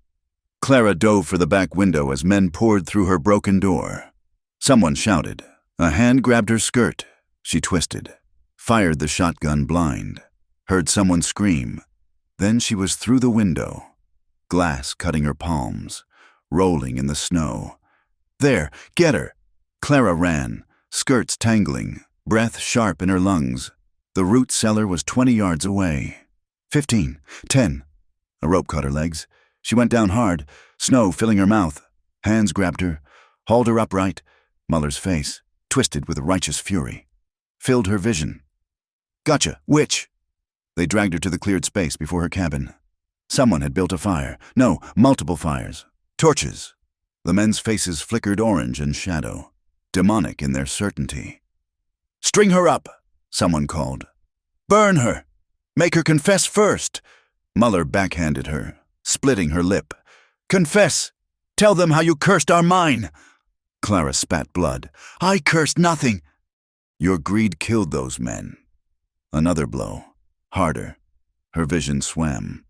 Clara dove for the back window as men poured through her broken door. Someone shouted. A hand grabbed her skirt. She twisted. Fired the shotgun blind. Heard someone scream. Then she was through the window. Glass cutting her palms. Rolling in the snow. There, get her! Clara ran, skirts tangling, breath sharp in her lungs. The root cellar was 20 yards away. 15, 10. A rope caught her legs. She went down hard, snow filling her mouth. Hands grabbed her, hauled her upright. Muller's face, twisted with righteous fury, filled her vision. Gotcha, witch! They dragged her to the cleared space before her cabin. Someone had built a fire. No, multiple fires. Torches. The men's faces flickered orange and shadow, demonic in their certainty. String her up, someone called. Burn her! Make her confess first! Muller backhanded her, splitting her lip. Confess! Tell them how you cursed our mine! Clara spat blood. I cursed nothing! Your greed killed those men. Another blow. Harder. Her vision swam.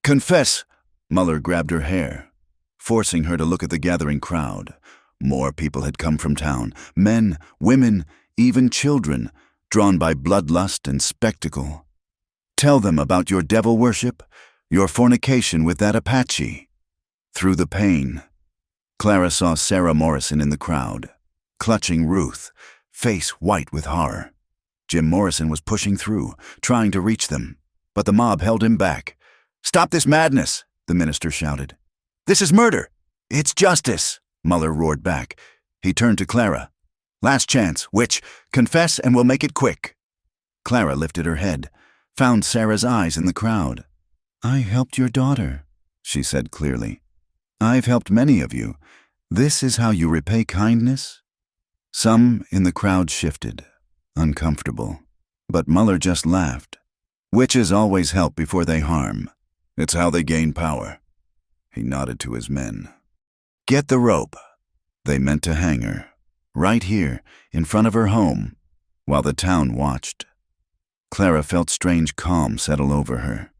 Confess! Muller grabbed her hair, forcing her to look at the gathering crowd. More people had come from town. Men, women, even children, drawn by bloodlust and spectacle. Tell them about your devil worship, your fornication with that Apache. Through the pain, Clara saw Sarah Morrison in the crowd, clutching Ruth, face white with horror. Jim Morrison was pushing through, trying to reach them, but the mob held him back. Stop this madness, the minister shouted. This is murder. It's justice, Muller roared back. He turned to Clara. Last chance, witch. Confess and we'll make it quick. Clara lifted her head, found Sarah's eyes in the crowd. I helped your daughter, she said clearly. I've helped many of you. This is how you repay kindness? Some in the crowd shifted, uncomfortable, but Muller just laughed. Witches always help before they harm. It's how they gain power. He nodded to his men. Get the rope. They meant to hang her, right here, in front of her home, while the town watched. Clara felt strange calm settle over her.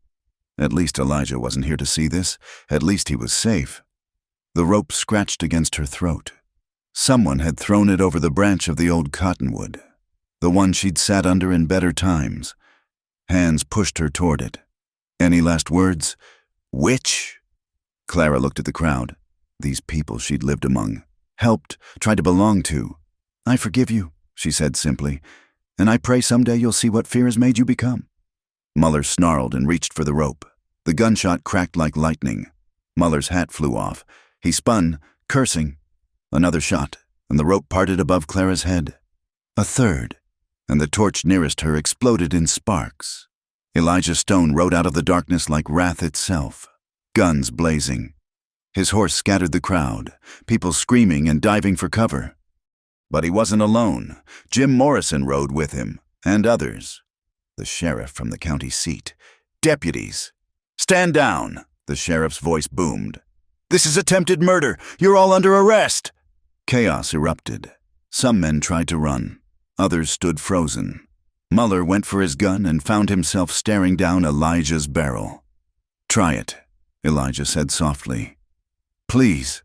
At least Elijah wasn't here to see this. At least he was safe. The rope scratched against her throat. Someone had thrown it over the branch of the old cottonwood, the one she'd sat under in better times. Hands pushed her toward it. Any last words? Witch? Clara looked at the crowd, these people she'd lived among, helped, tried to belong to. I forgive you, she said simply, and I pray someday you'll see what fear has made you become. Muller snarled and reached for the rope. The gunshot cracked like lightning. Muller's hat flew off. He spun, cursing. Another shot, and the rope parted above Clara's head. A third, and the torch nearest her exploded in sparks. Elijah Stone rode out of the darkness like wrath itself, guns blazing. His horse scattered the crowd, people screaming and diving for cover. But he wasn't alone. Jim Morrison rode with him, and others. The sheriff from the county seat. Deputies. Stand down, the sheriff's voice boomed. This is attempted murder. You're all under arrest. Chaos erupted. Some men tried to run. Others stood frozen. Muller went for his gun and found himself staring down Elijah's barrel. Try it, Elijah said softly. Please.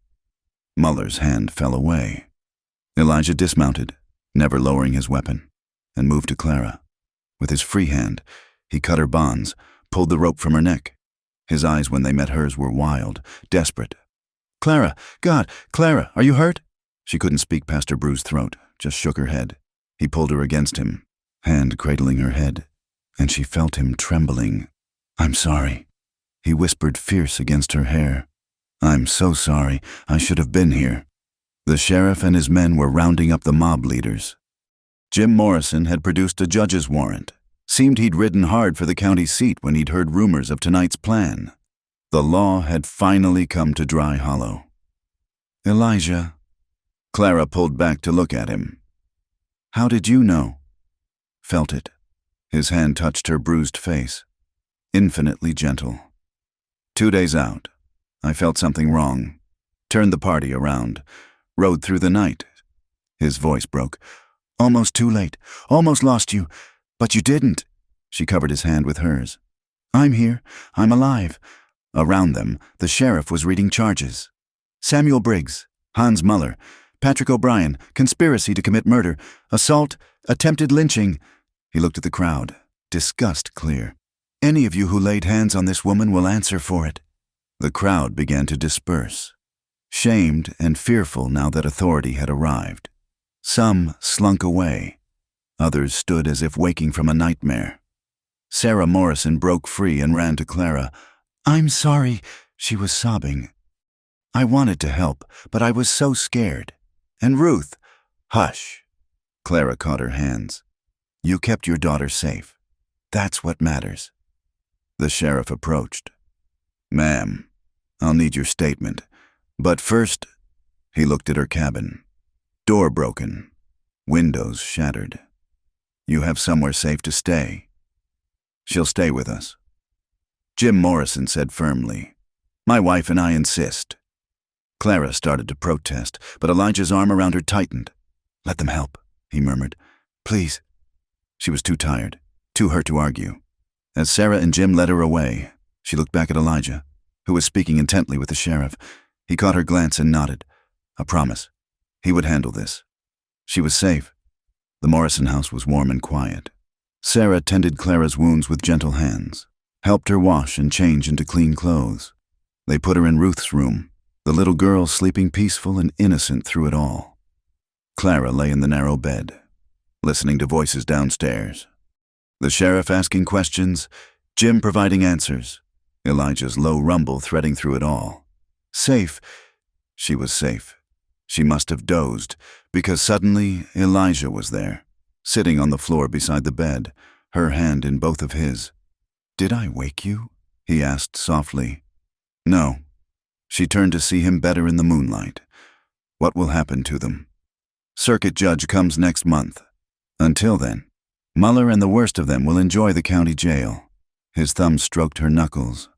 Muller's hand fell away. Elijah dismounted, never lowering his weapon, and moved to Clara. With his free hand, he cut her bonds, pulled the rope from her neck. His eyes, when they met hers, were wild, desperate. Clara, God, Clara, are you hurt? She couldn't speak past her bruised throat, just shook her head. He pulled her against him, hand cradling her head, and she felt him trembling. I'm sorry. He whispered fierce against her hair. I'm so sorry. I should have been here. The sheriff and his men were rounding up the mob leaders. Jim Morrison had produced a judge's warrant. Seemed he'd ridden hard for the county seat when he'd heard rumors of tonight's plan. The law had finally come to Dry Hollow. Elijah. Clara pulled back to look at him. How did you know? Felt it. His hand touched her bruised face, infinitely gentle. 2 days out, I felt something wrong. Turned the party around. Rode through the night. His voice broke. Almost too late. Almost lost you. But you didn't. She covered his hand with hers. I'm here. I'm alive. Around them, the sheriff was reading charges. Samuel Briggs, Hans Muller, Patrick O'Brien, conspiracy to commit murder, assault, attempted lynching. He looked at the crowd, disgust clear. Any of you who laid hands on this woman will answer for it. The crowd began to disperse, shamed and fearful now that authority had arrived. Some slunk away. Others stood as if waking from a nightmare. Sarah Morrison broke free and ran to Clara. I'm sorry, she was sobbing. I wanted to help, but I was so scared. And Ruth, hush. Clara caught her hands. You kept your daughter safe. That's what matters. The sheriff approached. Ma'am, I'll need your statement. But first, he looked at her cabin. Door broken. Windows shattered. You have somewhere safe to stay. She'll stay with us. Jim Morrison said firmly. My wife and I insist. Clara started to protest, but Elijah's arm around her tightened. Let them help, he murmured. Please. She was too tired, too hurt to argue. As Sarah and Jim led her away, she looked back at Elijah, who was speaking intently with the sheriff. He caught her glance and nodded. A promise. He would handle this. She was safe. The Morrison house was warm and quiet. Sarah tended Clara's wounds with gentle hands, helped her wash and change into clean clothes. They put her in Ruth's room, the little girl sleeping peaceful and innocent through it all. Clara lay in the narrow bed, listening to voices downstairs. The sheriff asking questions, Jim providing answers, Elijah's low rumble threading through it all. Safe. She was safe. She must have dozed, because suddenly Elijah was there, sitting on the floor beside the bed, her hand in both of his. Did I wake you? He asked softly. No. She turned to see him better in the moonlight. What will happen to them? Circuit judge comes next month. Until then, Muller and the worst of them will enjoy the county jail. His thumb stroked her knuckles.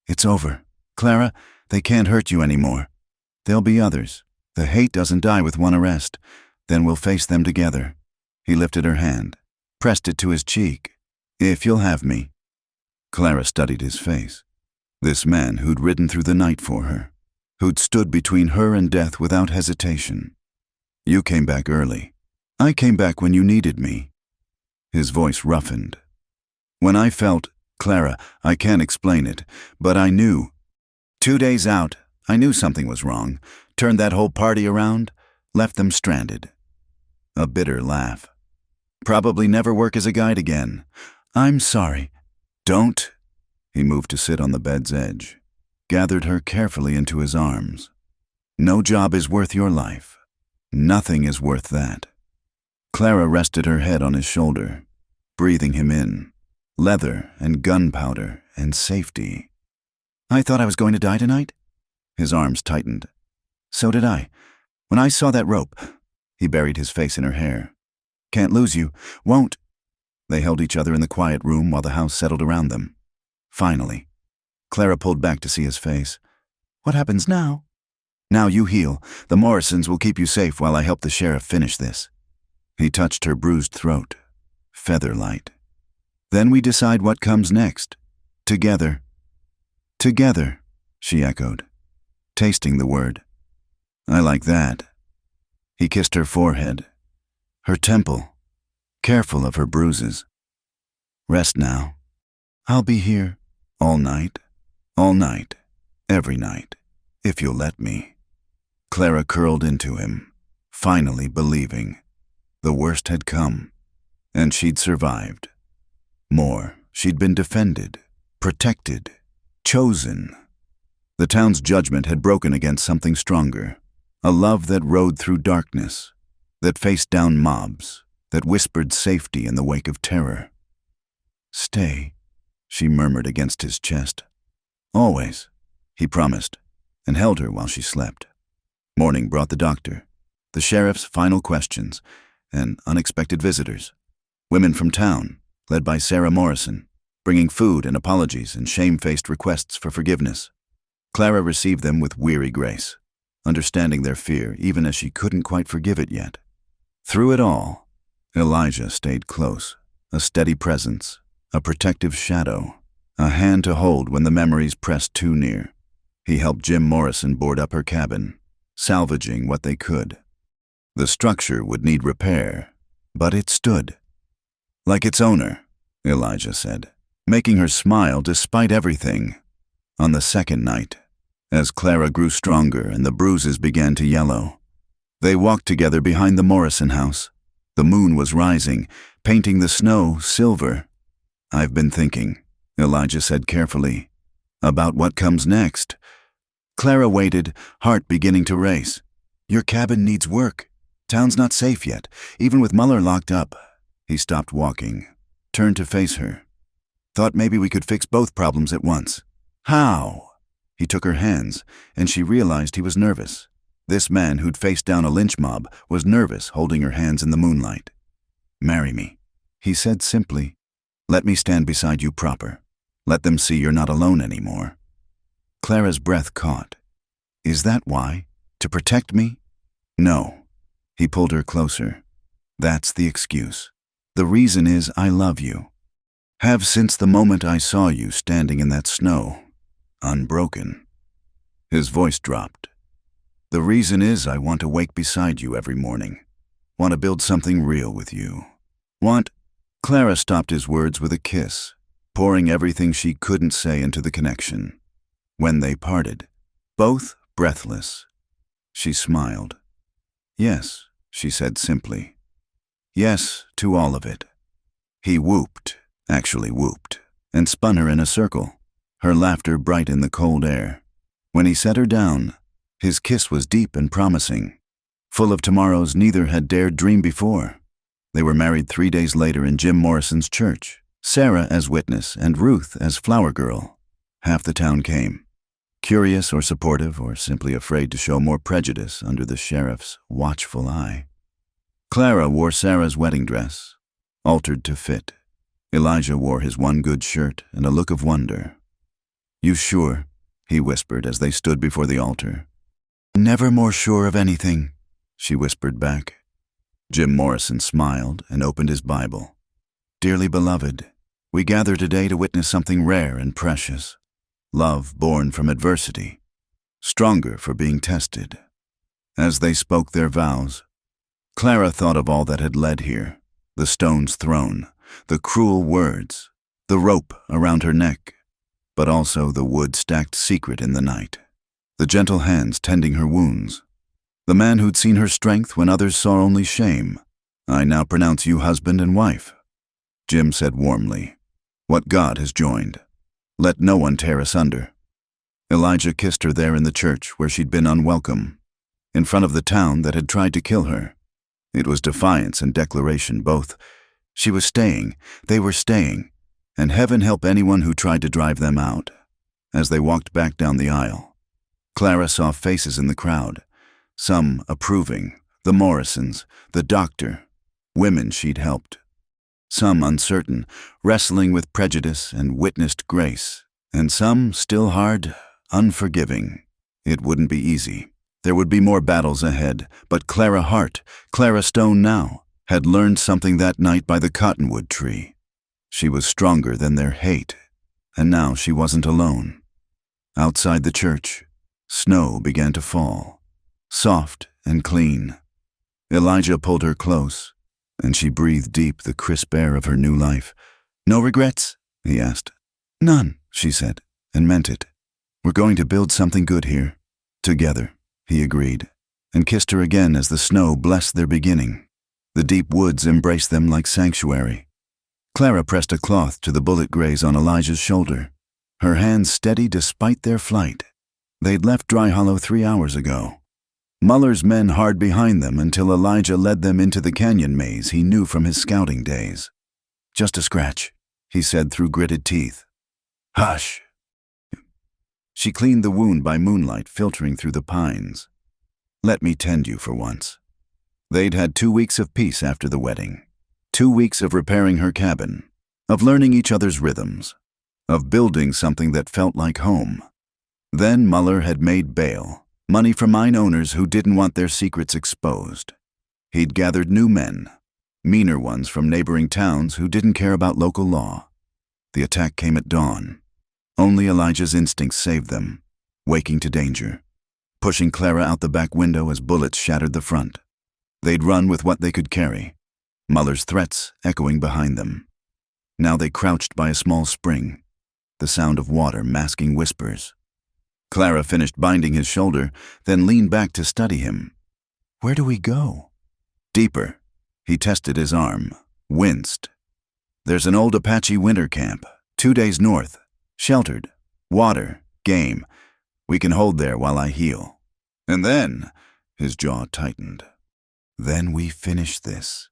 It's over. Clara, they can't hurt you anymore. There'll be others. The hate doesn't die with one arrest. Then we'll face them together. He lifted her hand, pressed it to his cheek. If you'll have me. Clara studied his face. This man who'd ridden through the night for her, who'd stood between her and death without hesitation. You came back early. I came back when you needed me. His voice roughened. When I felt, Clara, I can't explain it, but I knew. 2 days out, I knew something was wrong, turned that whole party around, left them stranded. A bitter laugh. Probably never work as a guide again. I'm sorry. Don't. He moved to sit on the bed's edge, gathered her carefully into his arms. No job is worth your life. Nothing is worth that. Clara rested her head on his shoulder, breathing him in. Leather and gunpowder and safety. I thought I was going to die tonight? His arms tightened. So did I. When I saw that rope, he buried his face in her hair. Can't lose you. Won't. They held each other in the quiet room while the house settled around them. Finally, Clara pulled back to see his face. What happens now? Now you heal. The Morrisons will keep you safe while I help the sheriff finish this. He touched her bruised throat, feather-light. Then we decide what comes next. Together. Together, she echoed, tasting the word. I like that. He kissed her forehead, her temple, careful of her bruises. Rest now. I'll be here all night, every night, if you'll let me. Clara curled into him, finally believing. The worst had come, and she'd survived. More, she'd been defended, protected, chosen. The town's judgment had broken against something stronger, a love that rode through darkness, that faced down mobs, that whispered safety in the wake of terror. Stay, she murmured against his chest. Always, he promised, and held her while she slept. Morning brought the doctor, the sheriff's final questions, and unexpected visitors. Women from town, led by Sarah Morrison, bringing food and apologies and shame-faced requests for forgiveness. Clara received them with weary grace, understanding their fear even as she couldn't quite forgive it yet. Through it all, Elijah stayed close, a steady presence, a protective shadow, a hand to hold when the memories pressed too near. He helped Jim Morrison board up her cabin, salvaging what they could. The structure would need repair, but it stood. Like its owner, Elijah said, making her smile despite everything. On the second night, as Clara grew stronger and the bruises began to yellow, they walked together behind the Morrison house. The moon was rising, painting the snow silver. "I've been thinking," Elijah said carefully, "about what comes next." Clara waited, heart beginning to race. "Your cabin needs work. Town's not safe yet, even with Muller locked up." He stopped walking, turned to face her. "Thought maybe we could fix both problems at once." "How?" He took her hands, and she realized he was nervous. This man who'd faced down a lynch mob was nervous holding her hands in the moonlight. "Marry me," he said simply. "Let me stand beside you proper. Let them see you're not alone anymore." Clara's breath caught. "Is that why? To protect me?" "No." He pulled her closer. "That's the excuse. The reason is I love you. Have since the moment I saw you standing in that snow, unbroken." His voice dropped. "The reason is I want to wake beside you every morning. Want to build something real with you. Want—" Clara stopped his words with a kiss, pouring everything she couldn't say into the connection. When they parted, both breathless, she smiled. "Yes," she said simply. "Yes to all of it." He whooped, actually whooped, and spun her in a circle, her laughter bright in the cold air. When he set her down, his kiss was deep and promising, full of tomorrows neither had dared dream before. They were married 3 days later in Jim Morrison's church, Sarah as witness and Ruth as flower girl. Half the town came, curious or supportive or simply afraid to show more prejudice under the sheriff's watchful eye. Clara wore Sarah's wedding dress, altered to fit. Elijah wore his one good shirt and a look of wonder. "You sure?" he whispered as they stood before the altar. "Never more sure of anything," she whispered back. Jim Morrison smiled and opened his Bible. "Dearly beloved, we gather today to witness something rare and precious. Love born from adversity, stronger for being tested." As they spoke their vows, Clara thought of all that had led here, the stones thrown, the cruel words, the rope around her neck, but also the wood stacked secret in the night, the gentle hands tending her wounds, the man who'd seen her strength when others saw only shame. "I now pronounce you husband and wife," Jim said warmly. "What God has joined, let no one tear asunder." Elijah kissed her there in the church where she'd been unwelcome, in front of the town that had tried to kill her. It was defiance and declaration both. She was staying, they were staying, and heaven help anyone who tried to drive them out. As they walked back down the aisle, Clara saw faces in the crowd, some approving, the Morrisons, the doctor, women she'd helped. Some uncertain, wrestling with prejudice and witnessed grace, and some still hard, unforgiving. It wouldn't be easy. There would be more battles ahead, but Clara Hart, Clara Stone now, had learned something that night by the cottonwood tree. She was stronger than their hate, and now she wasn't alone. Outside the church, snow began to fall, soft and clean. Elijah pulled her close, and she breathed deep the crisp air of her new life. "No regrets?" he asked. "None," she said, and meant it. "We're going to build something good here, together," he agreed, and kissed her again as the snow blessed their beginning. The deep woods embraced them like sanctuary. Clara pressed a cloth to the bullet graze on Elijah's shoulder, her hands steady despite their flight. They'd left Dry Hollow 3 hours ago. Muller's men hard behind them until Elijah led them into the canyon maze he knew from his scouting days. "Just a scratch," he said through gritted teeth. "Hush." She cleaned the wound by moonlight filtering through the pines. "Let me tend you for once." They'd had 2 weeks of peace after the wedding, 2 weeks of repairing her cabin, of learning each other's rhythms, of building something that felt like home. Then Muller had made bail, money from mine owners who didn't want their secrets exposed. He'd gathered new men, meaner ones from neighboring towns who didn't care about local law. The attack came at dawn. Only Elijah's instincts saved them, waking to danger, pushing Clara out the back window as bullets shattered the front. They'd run with what they could carry, Muller's threats echoing behind them. Now they crouched by a small spring, the sound of water masking whispers. Clara finished binding his shoulder, then leaned back to study him. Where do we go? Deeper. He tested his arm, winced. There's an old Apache winter camp, 2 days north, sheltered, water, game. We can hold there while I heal. And then, his jaw tightened. Then we finish this.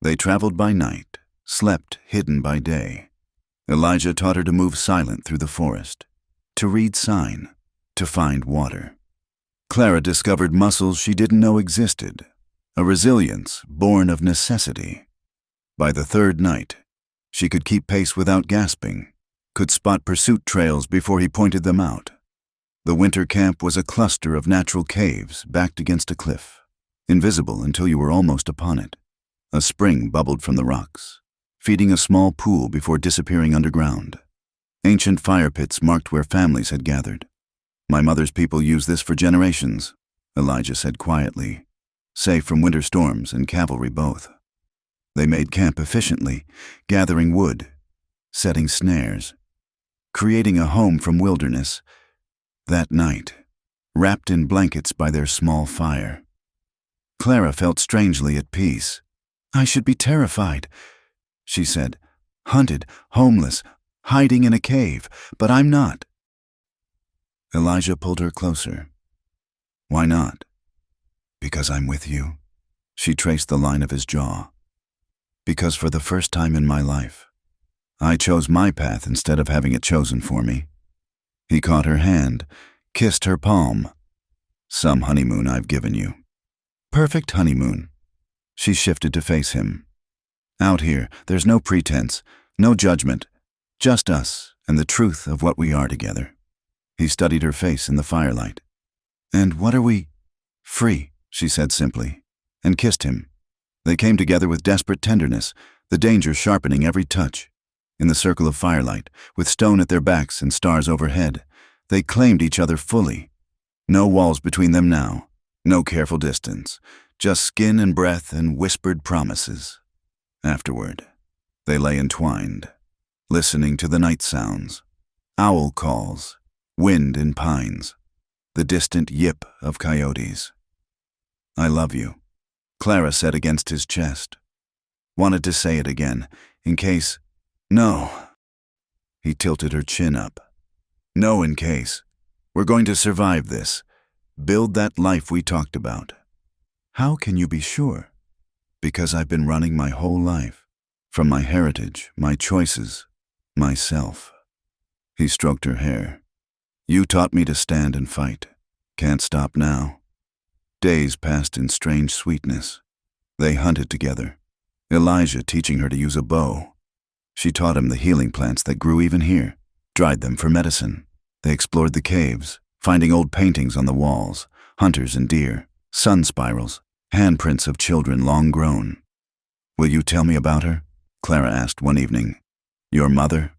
They traveled by night, slept hidden by day. Elijah taught her to move silent through the forest, to read sign, to find water. Clara discovered muscles she didn't know existed, a resilience born of necessity. By the third night, she could keep pace without gasping, could spot pursuit trails before he pointed them out. The winter camp was a cluster of natural caves backed against a cliff, invisible until you were almost upon it. A spring bubbled from the rocks, feeding a small pool before disappearing underground. Ancient fire pits marked where families had gathered. My mother's people used this for generations, Elijah said quietly, safe from winter storms and cavalry both. They made camp efficiently, gathering wood, setting snares, creating a home from wilderness. That night, wrapped in blankets by their small fire, Clara felt strangely at peace. I should be terrified, she said, hunted, homeless, hiding in a cave, but I'm not. Elijah pulled her closer. Why not? Because I'm with you. She traced the line of his jaw. Because for the first time in my life, I chose my path instead of having it chosen for me. He caught her hand, kissed her palm. Some honeymoon I've given you. Perfect honeymoon. She shifted to face him. Out here, there's no pretense, no judgment, just us and the truth of what we are together. He studied her face in the firelight. And what are we? Free, she said simply, and kissed him. They came together with desperate tenderness, the danger sharpening every touch. In the circle of firelight, with stone at their backs and stars overhead, they claimed each other fully. No walls between them now, no careful distance, just skin and breath and whispered promises. Afterward, they lay entwined, listening to the night sounds, owl calls, wind in pines, the distant yip of coyotes. I love you, Clara said against his chest. Wanted to say it again, in case. No. He tilted her chin up. No, in case. We're going to survive this. Build that life we talked about. How can you be sure? Because I've been running my whole life. From my heritage, my choices, myself. He stroked her hair. You taught me to stand and fight. Can't stop now. Days passed in strange sweetness. They hunted together. Elijah teaching her to use a bow. She taught him the healing plants that grew even here, dried them for medicine. They explored the caves, finding old paintings on the walls, hunters and deer, sun spirals, handprints of children long grown. Will you tell me about her? Clara asked one evening. Your mother?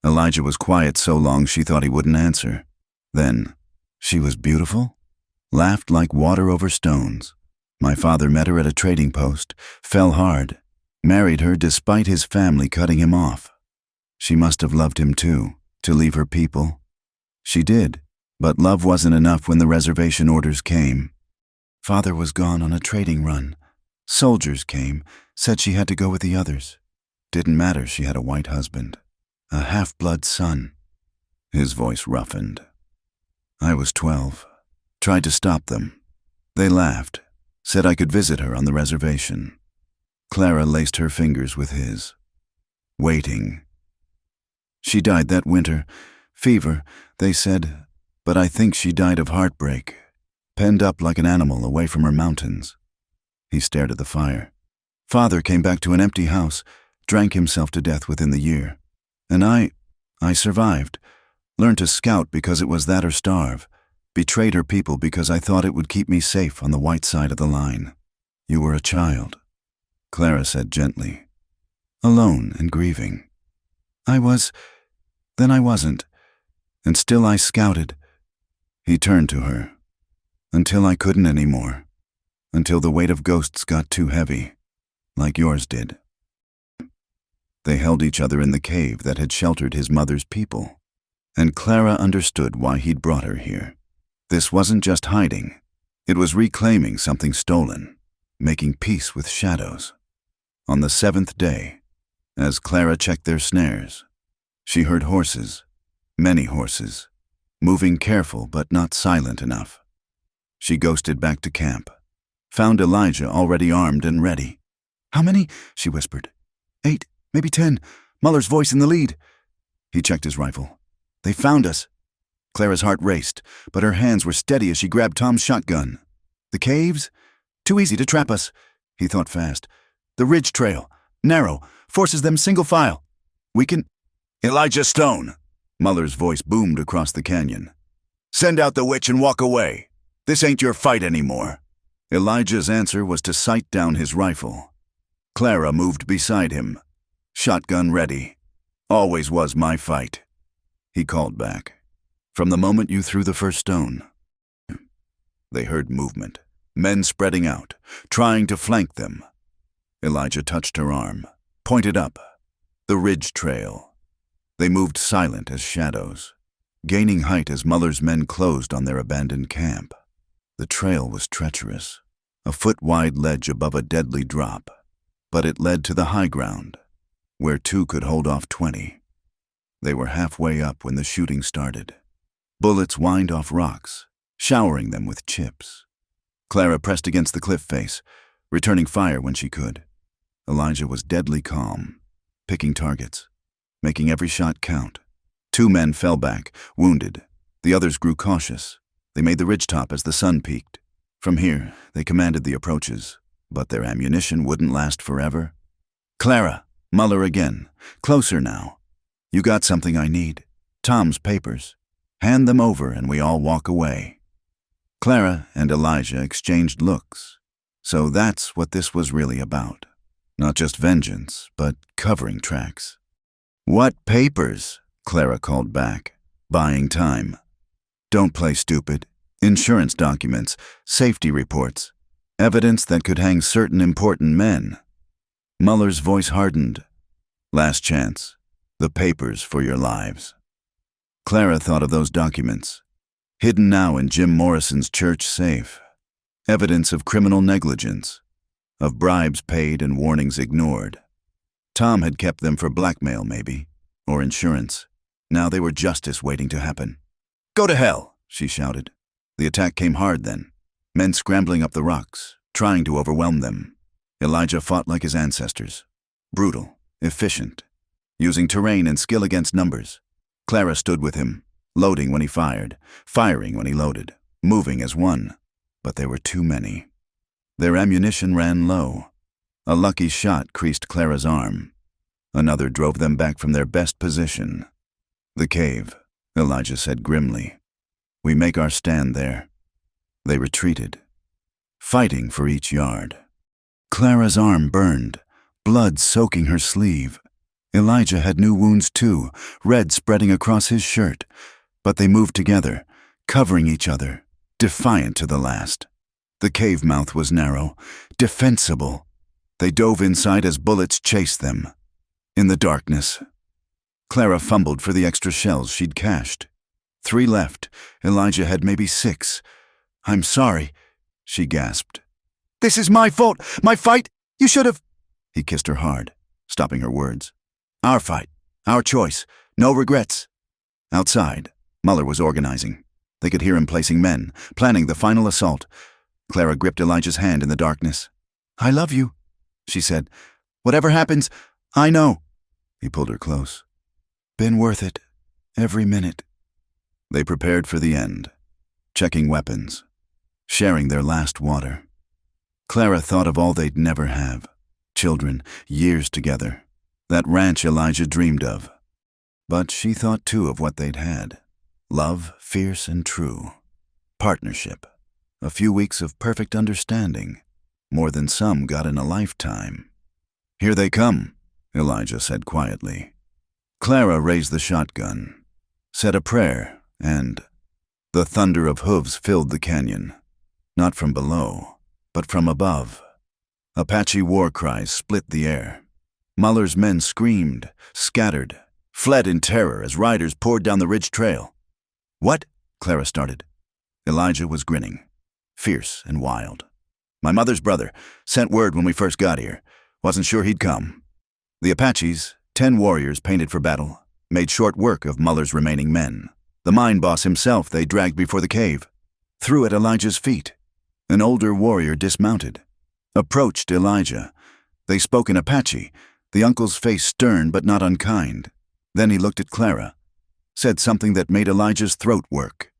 Elijah was quiet so long she thought he wouldn't answer. Then, she was beautiful? Laughed like water over stones. My father met her at a trading post, fell hard, married her despite his family cutting him off. She must have loved him too, to leave her people. She did, but love wasn't enough when the reservation orders came. Father was gone on a trading run. Soldiers came, said she had to go with the others. Didn't matter she had a white husband, a half-blood son. His voice roughened. I was 12. Tried to stop them. They laughed, said I could visit her on the reservation. Clara laced her fingers with his. Waiting. She died that winter. Fever, they said, but I think she died of heartbreak, penned up like an animal away from her mountains. He stared at the fire. Father came back to an empty house, drank himself to death within the year. And I survived. Learned to scout because it was that or starve. Betrayed her people because I thought it would keep me safe on the white side of the line. You were a child, Clara said gently. Alone and grieving. I was, then I wasn't. And still I scouted. He turned to her. Until I couldn't anymore. Until the weight of ghosts got too heavy. Like yours did. They held each other in the cave that had sheltered his mother's people. And Clara understood why he'd brought her here. This wasn't just hiding. It was reclaiming something stolen. Making peace with shadows. On the 7th day, as Clara checked their snares, she heard horses, many horses, moving careful but not silent enough. She ghosted back to camp, found Elijah already armed and ready. How many? She whispered. 8, maybe 10. Muller's voice in the lead. He checked his rifle. They found us. Clara's heart raced, but her hands were steady as she grabbed Tom's shotgun. The caves? Too easy to trap us. He thought fast. The ridge trail, narrow, forces them single file. We can... Elijah Stone, Muller's voice boomed across the canyon. Send out the witch and walk away. This ain't your fight anymore. Elijah's answer was to sight down his rifle. Clara moved beside him. Shotgun ready. Always was my fight. He called back. From the moment you threw the first stone. They heard movement. Men spreading out, trying to flank them. Elijah touched her arm, pointed up. The ridge trail. They moved silent as shadows, gaining height as Muller's men closed on their abandoned camp. The trail was treacherous, a foot-wide ledge above a deadly drop, but it led to the high ground, where 2 could hold off 20. They were halfway up when the shooting started. Bullets whined off rocks, showering them with chips. Clara pressed against the cliff face, returning fire when she could. Elijah was deadly calm, picking targets, making every shot count. 2 men fell back, wounded. The others grew cautious. They made the ridgetop as the sun peaked. From here, they commanded the approaches, but their ammunition wouldn't last forever. Clara, Muller again, closer now. You got something I need. Tom's papers. Hand them over and we all walk away. Clara and Elijah exchanged looks. So that's what this was really about. Not just vengeance, but covering tracks. What papers? Clara called back, buying time. Don't play stupid. Insurance documents, safety reports, evidence that could hang certain important men. Muller's voice hardened. Last chance. The papers for your lives. Clara thought of those documents, hidden now in Jim Morrison's church safe. Evidence of criminal negligence, of bribes paid and warnings ignored. Tom had kept them for blackmail, maybe, or insurance. Now they were justice waiting to happen. Go to hell, she shouted. The attack came hard then, men scrambling up the rocks, trying to overwhelm them. Elijah fought like his ancestors, brutal, efficient, using terrain and skill against numbers. Clara stood with him, loading when he fired, firing when he loaded, moving as one. But there were too many. Their ammunition ran low. A lucky shot creased Clara's arm. Another drove them back from their best position. The cave, Elijah said grimly. We make our stand there. They retreated, fighting for each yard. Clara's arm burned, blood soaking her sleeve. Elijah had new wounds too, red spreading across his shirt. But they moved together, covering each other, defiant to the last. The cave mouth was narrow, defensible. They dove inside as bullets chased them. In the darkness, Clara fumbled for the extra shells she'd cached. 3 left. Elijah had maybe 6. I'm sorry, she gasped. This is my fault, my fight. You should have... He kissed her hard, stopping her words. Our fight, our choice, no regrets. Outside, Muller was organizing. They could hear him placing men, planning the final assault. Clara gripped Elijah's hand in the darkness. I love you, she said. Whatever happens, I know. He pulled her close. Been worth it, every minute. They prepared for the end, checking weapons, sharing their last water. Clara thought of all they'd never have. Children, years together. That ranch Elijah dreamed of. But she thought too of what they'd had. Love, fierce and true. Partnership. A few weeks of perfect understanding. More than some got in a lifetime. "Here they come," Elijah said quietly. Clara raised the shotgun, said a prayer, and the thunder of hooves filled the canyon. Not from below, but from above. Apache war cries split the air. Muller's men screamed, scattered, fled in terror as riders poured down the ridge trail. "What?" Clara started. Elijah was grinning, fierce and wild. "My mother's brother sent word when we first got here. Wasn't sure he'd come. The Apaches, 10 warriors painted for battle, made short work of Muller's remaining men. The mine boss himself they dragged before the cave, threw at Elijah's feet. An older warrior dismounted, approached Elijah. They spoke in Apache, the uncle's face stern but not unkind. Then he looked at Clara, said something that made Elijah's throat work.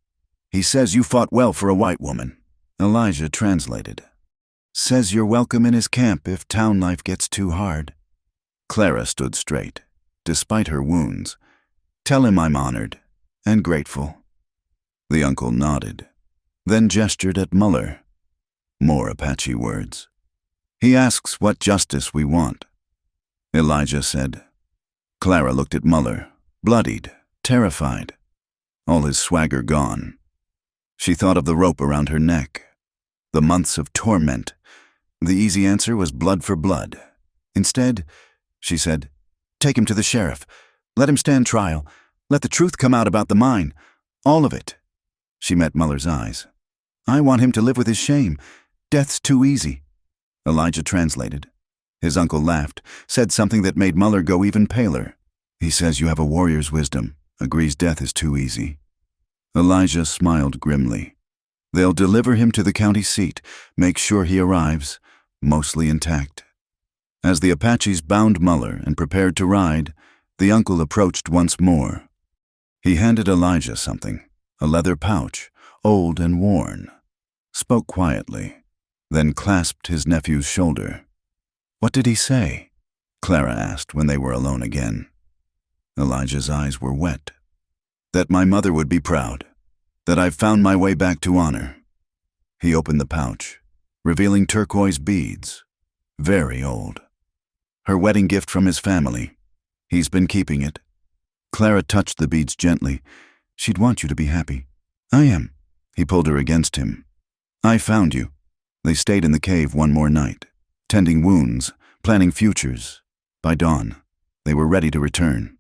He says you fought well for a white woman." Elijah translated. "Says you're welcome in his camp if town life gets too hard." Clara stood straight, despite her wounds. "Tell him I'm honored and grateful." The uncle nodded, then gestured at Muller. More Apache words. "He asks what justice we want," Elijah said. Clara looked at Muller, bloodied, terrified, all his swagger gone. She thought of the rope around her neck, the months of torment. The easy answer was blood for blood. Instead, she said, "Take him to the sheriff. Let him stand trial. Let the truth come out about the mine. All of it." She met Muller's eyes. "I want him to live with his shame. Death's too easy." Elijah translated. His uncle laughed, said something that made Muller go even paler. "He says you have a warrior's wisdom, agrees death is too easy." Elijah smiled grimly. "They'll deliver him to the county seat, make sure he arrives, mostly intact." As the Apaches bound Muller and prepared to ride, the uncle approached once more. He handed Elijah something, a leather pouch, old and worn, spoke quietly, then clasped his nephew's shoulder. "What did he say?" Clara asked when they were alone again. Elijah's eyes were wet. "That my mother would be proud, that I've found my way back to honor." He opened the pouch, revealing turquoise beads, very old. Her wedding gift from his family. He's been keeping it. Clara touched the beads gently. "She'd want you to be happy." "I am." He pulled her against him. "I found you." They stayed in the cave one more night, tending wounds, planning futures. By dawn, they were ready to return.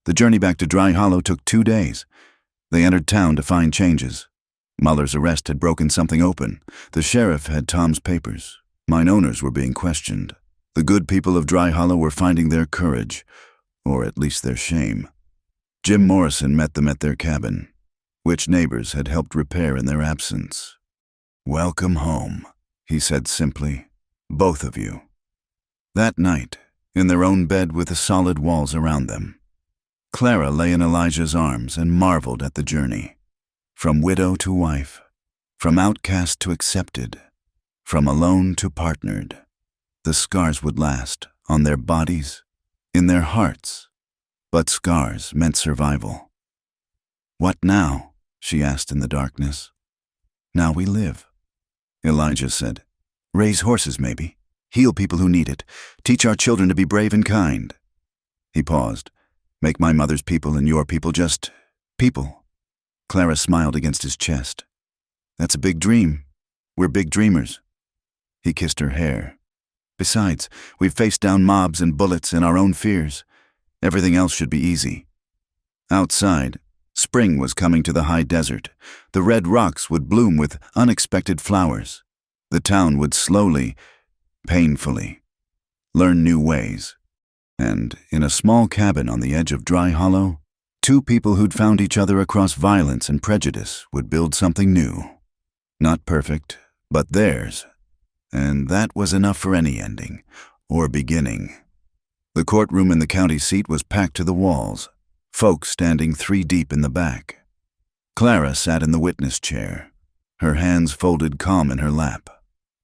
The journey back to Dry Hollow took 2 days. They entered town to find changes. Muller's arrest had broken something open. The sheriff had Tom's papers. Mine owners were being questioned. The good people of Dry Hollow were finding their courage, or at least their shame. Jim Morrison met them at their cabin, which neighbors had helped repair in their absence. "Welcome home," he said simply, "both of you." That night, in their own bed with the solid walls around them, Clara lay in Elijah's arms and marveled at the journey. From widow to wife, from outcast to accepted, from alone to partnered. The scars would last, on their bodies, in their hearts, but scars meant survival. "What now?" she asked in the darkness. "Now we live," Elijah said. "Raise horses, maybe. Heal people who need it. Teach our children to be brave and kind." He paused. "Make my mother's people and your people just people." Clara smiled against his chest. "That's a big dream. We're big dreamers." He kissed her hair. "Besides, we've faced down mobs and bullets and our own fears. Everything else should be easy." Outside, spring was coming to the high desert. The red rocks would bloom with unexpected flowers. The town would slowly, painfully, learn new ways. And in a small cabin on the edge of Dry Hollow, 2 people who'd found each other across violence and prejudice would build something new. Not perfect, but theirs. And that was enough for any ending, or beginning. The courtroom in the county seat was packed to the walls, folks standing 3 deep in the back. Clara sat in the witness chair, her hands folded calm in her lap,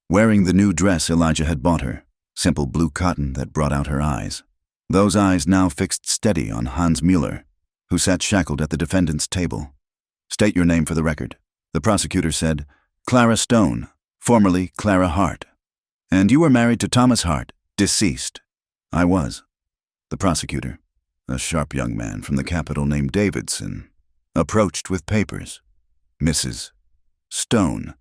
wearing the new dress Elijah had bought her, simple blue cotton that brought out her eyes. those eyes now fixed steady on Hans Mueller, who sat shackled at the defendant's table. "State your name for the record," the prosecutor said. "Clara Stone, formerly Clara Hart. And you were married to Thomas Hart, deceased." "I was." The prosecutor, a sharp young man from the capital named Davidson, approached with papers. "Mrs. Stone,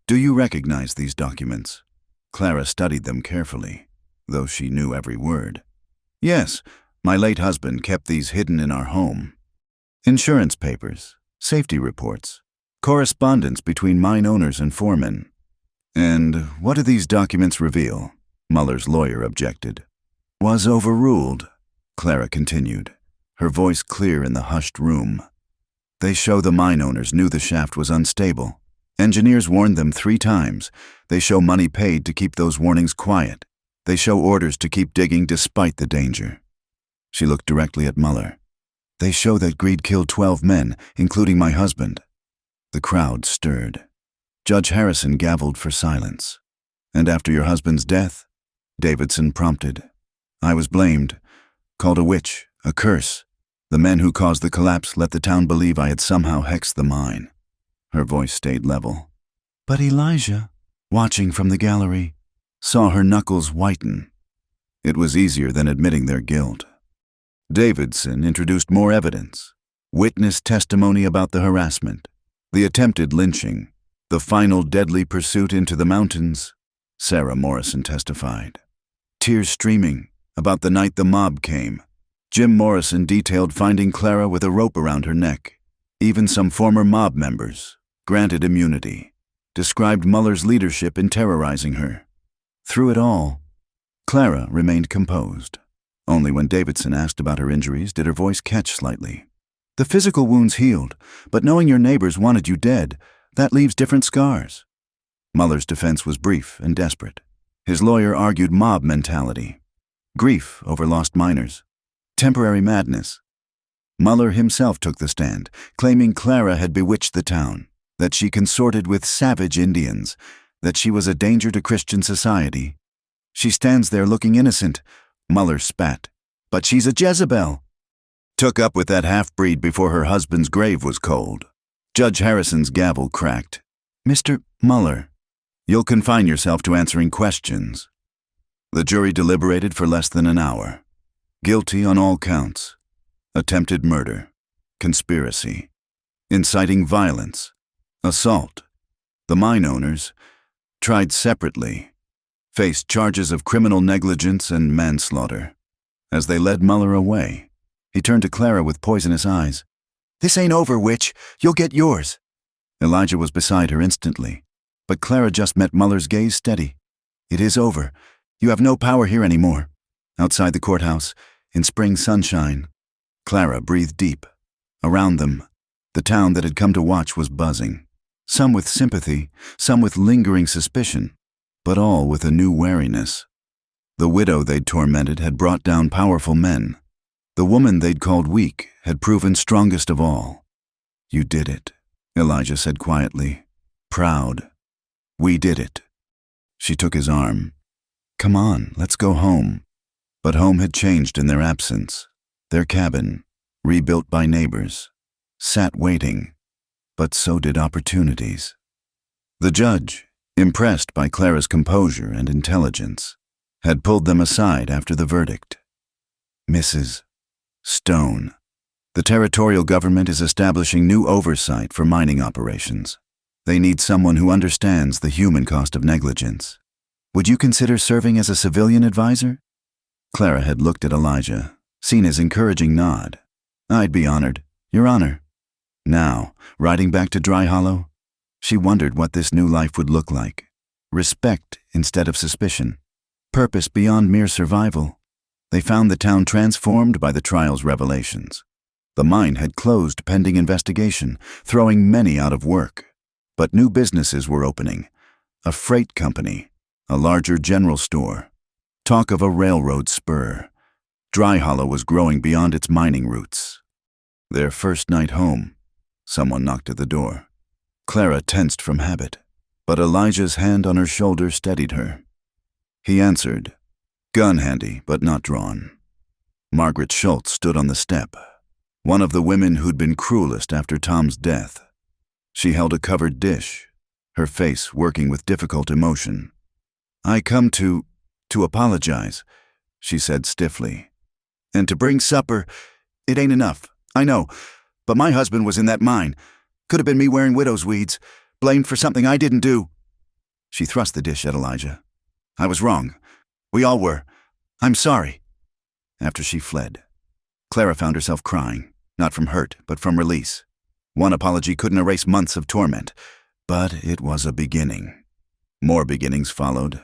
do you recognize these documents?" Clara studied them carefully, though she knew every word. "Yes, my late husband kept these hidden in our home. Insurance papers, safety reports, correspondence between mine owners and foremen." "And what do these documents reveal?" Mueller's lawyer objected. "Was overruled," Clara continued, her voice clear in the hushed room. "They show the mine owners knew the shaft was unstable. Engineers warned them 3 times. They show money paid to keep those warnings quiet. They show orders to keep digging despite the danger." She looked directly at Mueller. "They show that greed killed 12 men, including my husband." The crowd stirred. Judge Harrison gavelled for silence. "And after your husband's death?" Davidson prompted. "I was blamed, called a witch, a curse. The men who caused the collapse let the town believe I had somehow hexed the mine." Her voice stayed level. But Elijah, watching from the gallery, saw her knuckles whiten. It was easier than admitting their guilt. Davidson introduced more evidence. Witness testimony about the harassment, the attempted lynching, the final deadly pursuit into the mountains. Sarah Morrison testified. Tears streaming about the night the mob came. Jim Morrison detailed finding Clara with a rope around her neck. Even some former mob members, granted immunity, described Mueller's leadership in terrorizing her. Through it all, Clara remained composed. Only when Davidson asked about her injuries did her voice catch slightly. "The physical wounds healed, but knowing your neighbors wanted you dead, that leaves different scars." Mueller's defense was brief and desperate. His lawyer argued mob mentality, grief over lost miners, temporary madness. Mueller himself took the stand, claiming Clara had bewitched the town, that she consorted with savage Indians, that she was a danger to Christian society. "She stands there looking innocent," Mueller spat. "But she's a Jezebel." Took up with that half-breed before her husband's grave was cold. Judge Harrison's gavel cracked. "Mr. Mueller, you'll confine yourself to answering questions." The jury deliberated for less than an hour. Guilty on all counts. Attempted murder, conspiracy, inciting violence, assault. The mine owners, tried separately, faced charges of criminal negligence and manslaughter. As they led Mueller away, he turned to Clara with poisonous eyes. "This ain't over, witch. You'll get yours." Elijah was beside her instantly, but Clara just met Mueller's gaze steady. "It is over. You have no power here anymore." Outside the courthouse, in spring sunshine, Clara breathed deep. Around them, the town that had come to watch was buzzing. Some with sympathy, some with lingering suspicion, but all with a new wariness. The widow they'd tormented had brought down powerful men. The woman they'd called weak had proven strongest of all. "You did it," Elijah said quietly. "Proud. We did it." She took his arm. "Come on, let's go home." But home had changed in their absence. Their cabin, rebuilt by neighbors, sat waiting, but so did opportunities. The judge, impressed by Clara's composure and intelligence, had pulled them aside after the verdict. "Mrs. Stone, the territorial government is establishing new oversight for mining operations. They need someone who understands the human cost of negligence. Would you consider serving as a civilian advisor?" Clara had looked at Elijah, seen his encouraging nod. "I'd be honored, Your Honor." Now, riding back to Dry Hollow, she wondered what this new life would look like. Respect instead of suspicion. Purpose beyond mere survival. They found the town transformed by the trial's revelations. The mine had closed pending investigation, throwing many out of work. But new businesses were opening. A freight company, a larger general store. Talk of a railroad spur. Dry Hollow was growing beyond its mining roots. Their first night home, someone knocked at the door. Clara tensed from habit, but Elijah's hand on her shoulder steadied her. He answered, gun handy but not drawn. Margaret Schultz stood on the step, one of the women who'd been cruelest after Tom's death. She held a covered dish, her face working with difficult emotion. "I come to apologize," she said stiffly. "And to bring supper. It ain't enough, I know, but my husband was in that mine. Could have been me wearing widow's weeds, blamed for something I didn't do." She thrust the dish at Elijah. "I was wrong. We all were. I'm sorry." After she fled, Clara found herself crying, not from hurt, but from release. One apology couldn't erase months of torment, but it was a beginning. More beginnings followed.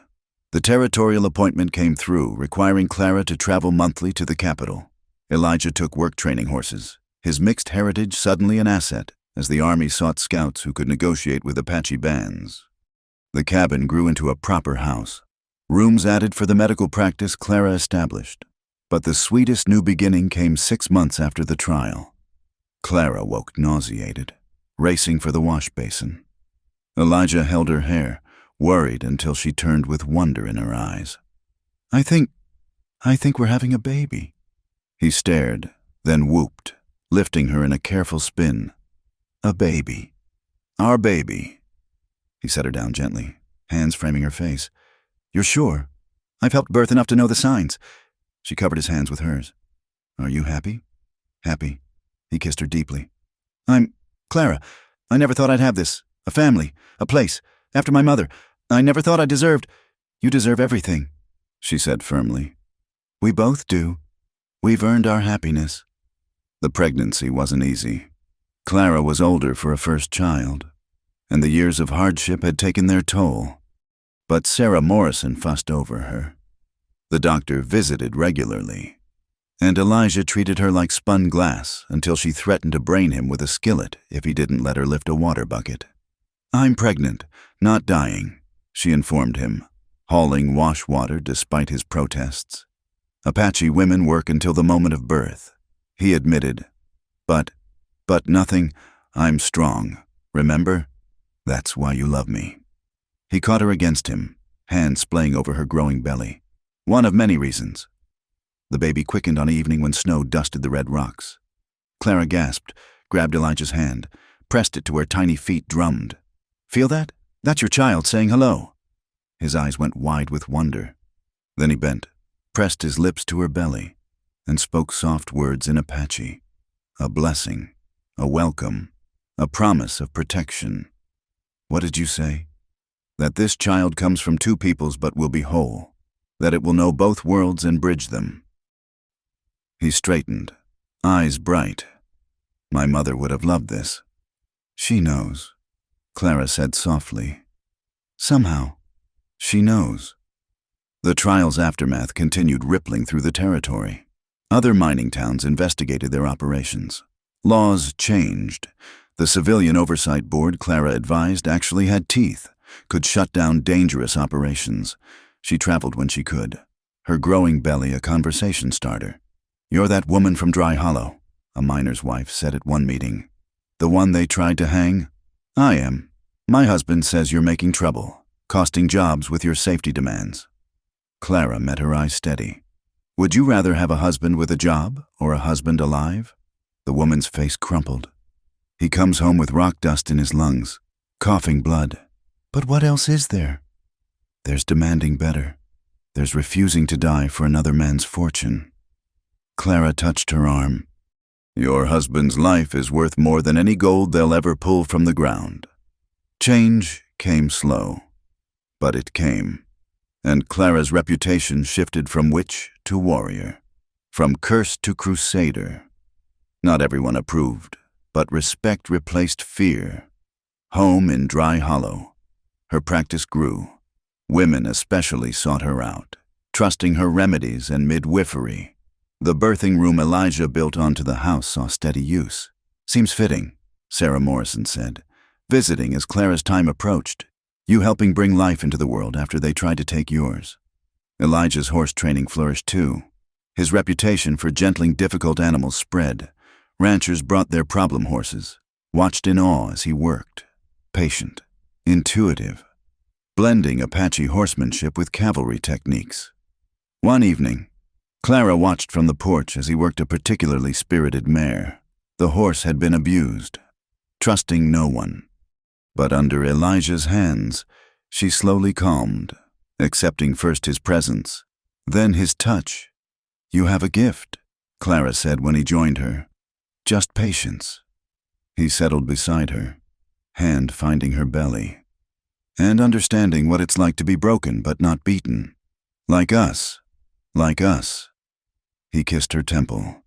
The territorial appointment came through, requiring Clara to travel monthly to the capital. Elijah took work training horses, his mixed heritage suddenly an asset, as the army sought scouts who could negotiate with Apache bands. The cabin grew into a proper house. Rooms added for the medical practice Clara established. But the sweetest new beginning came 6 months after the trial. Clara woke nauseated, racing for the wash basin. Elijah held her hair, worried until she turned with wonder in her eyes. I think we're having a baby." He stared, then whooped, lifting her in a careful spin. "A baby. Our baby." He set her down gently, hands framing her face. "You're sure? I've helped birth enough to know the signs." She covered his hands with hers. "Are you happy?" "Happy." He kissed her deeply. Clara, I never thought I'd have this. A family, a place, after my mother. I never thought I deserved—" "You deserve everything," she said firmly. "We both do. We've earned our happiness." The pregnancy wasn't easy. Clara was older for a first child, and the years of hardship had taken their toll. But Sarah Morrison fussed over her. The doctor visited regularly, and Elijah treated her like spun glass until she threatened to brain him with a skillet if he didn't let her lift a water bucket. "I'm pregnant, not dying," she informed him, hauling wash water despite his protests. "Apache women work until the moment of birth," he admitted. But nothing. I'm strong, remember? That's why you love me." He caught her against him, hands playing over her growing belly. "One of many reasons." The baby quickened on an evening when snow dusted the red rocks. Clara gasped, grabbed Elijah's hand, pressed it to where tiny feet drummed. "Feel that? That's your child saying hello." His eyes went wide with wonder. Then he bent, pressed his lips to her belly, and spoke soft words in Apache. A blessing, a welcome, a promise of protection. "What did you say?" "That this child comes from two peoples but will be whole. That it will know both worlds and bridge them." He straightened, eyes bright. "My mother would have loved this." "She knows," Clara said softly. "Somehow, she knows." The trial's aftermath continued rippling through the territory. Other mining towns investigated their operations. Laws changed. The Civilian Oversight Board, Clara advised, actually had teeth, could shut down dangerous operations. She traveled when she could, her growing belly a conversation starter. "You're that woman from Dry Hollow," a miner's wife said at one meeting. "The one they tried to hang?" "I am. My husband says you're making trouble, costing jobs with your safety demands." Clara met her eyes steady. "Would you rather have a husband with a job or a husband alive?" The woman's face crumpled. "He comes home with rock dust in his lungs, coughing blood." "But what else is there?" "There's demanding better. There's refusing to die for another man's fortune." Clara touched her arm. "Your husband's life is worth more than any gold they'll ever pull from the ground." Change came slow, but it came, and Clara's reputation shifted from witch to warrior, from curse to crusader. Not everyone approved, but respect replaced fear. Home in Dry Hollow, her practice grew. Women especially sought her out, trusting her remedies and midwifery. The birthing room Elijah built onto the house saw steady use. "Seems fitting," Sarah Morrison said, visiting as Clara's time approached, "you helping bring life into the world after they tried to take yours." Elijah's horse training flourished too. His reputation for gentling difficult animals spread. Ranchers brought their problem horses, watched in awe as he worked. Patient, intuitive, blending Apache horsemanship with cavalry techniques. One evening, Clara watched from the porch as he worked a particularly spirited mare. The horse had been abused, trusting no one. But under Elijah's hands, she slowly calmed, accepting first his presence, then his touch. "You have a gift," Clara said when he joined her. "Just patience." He settled beside her, hand finding her belly, and understanding what it's like to be broken but not beaten. Like us. Like us. He kissed her temple.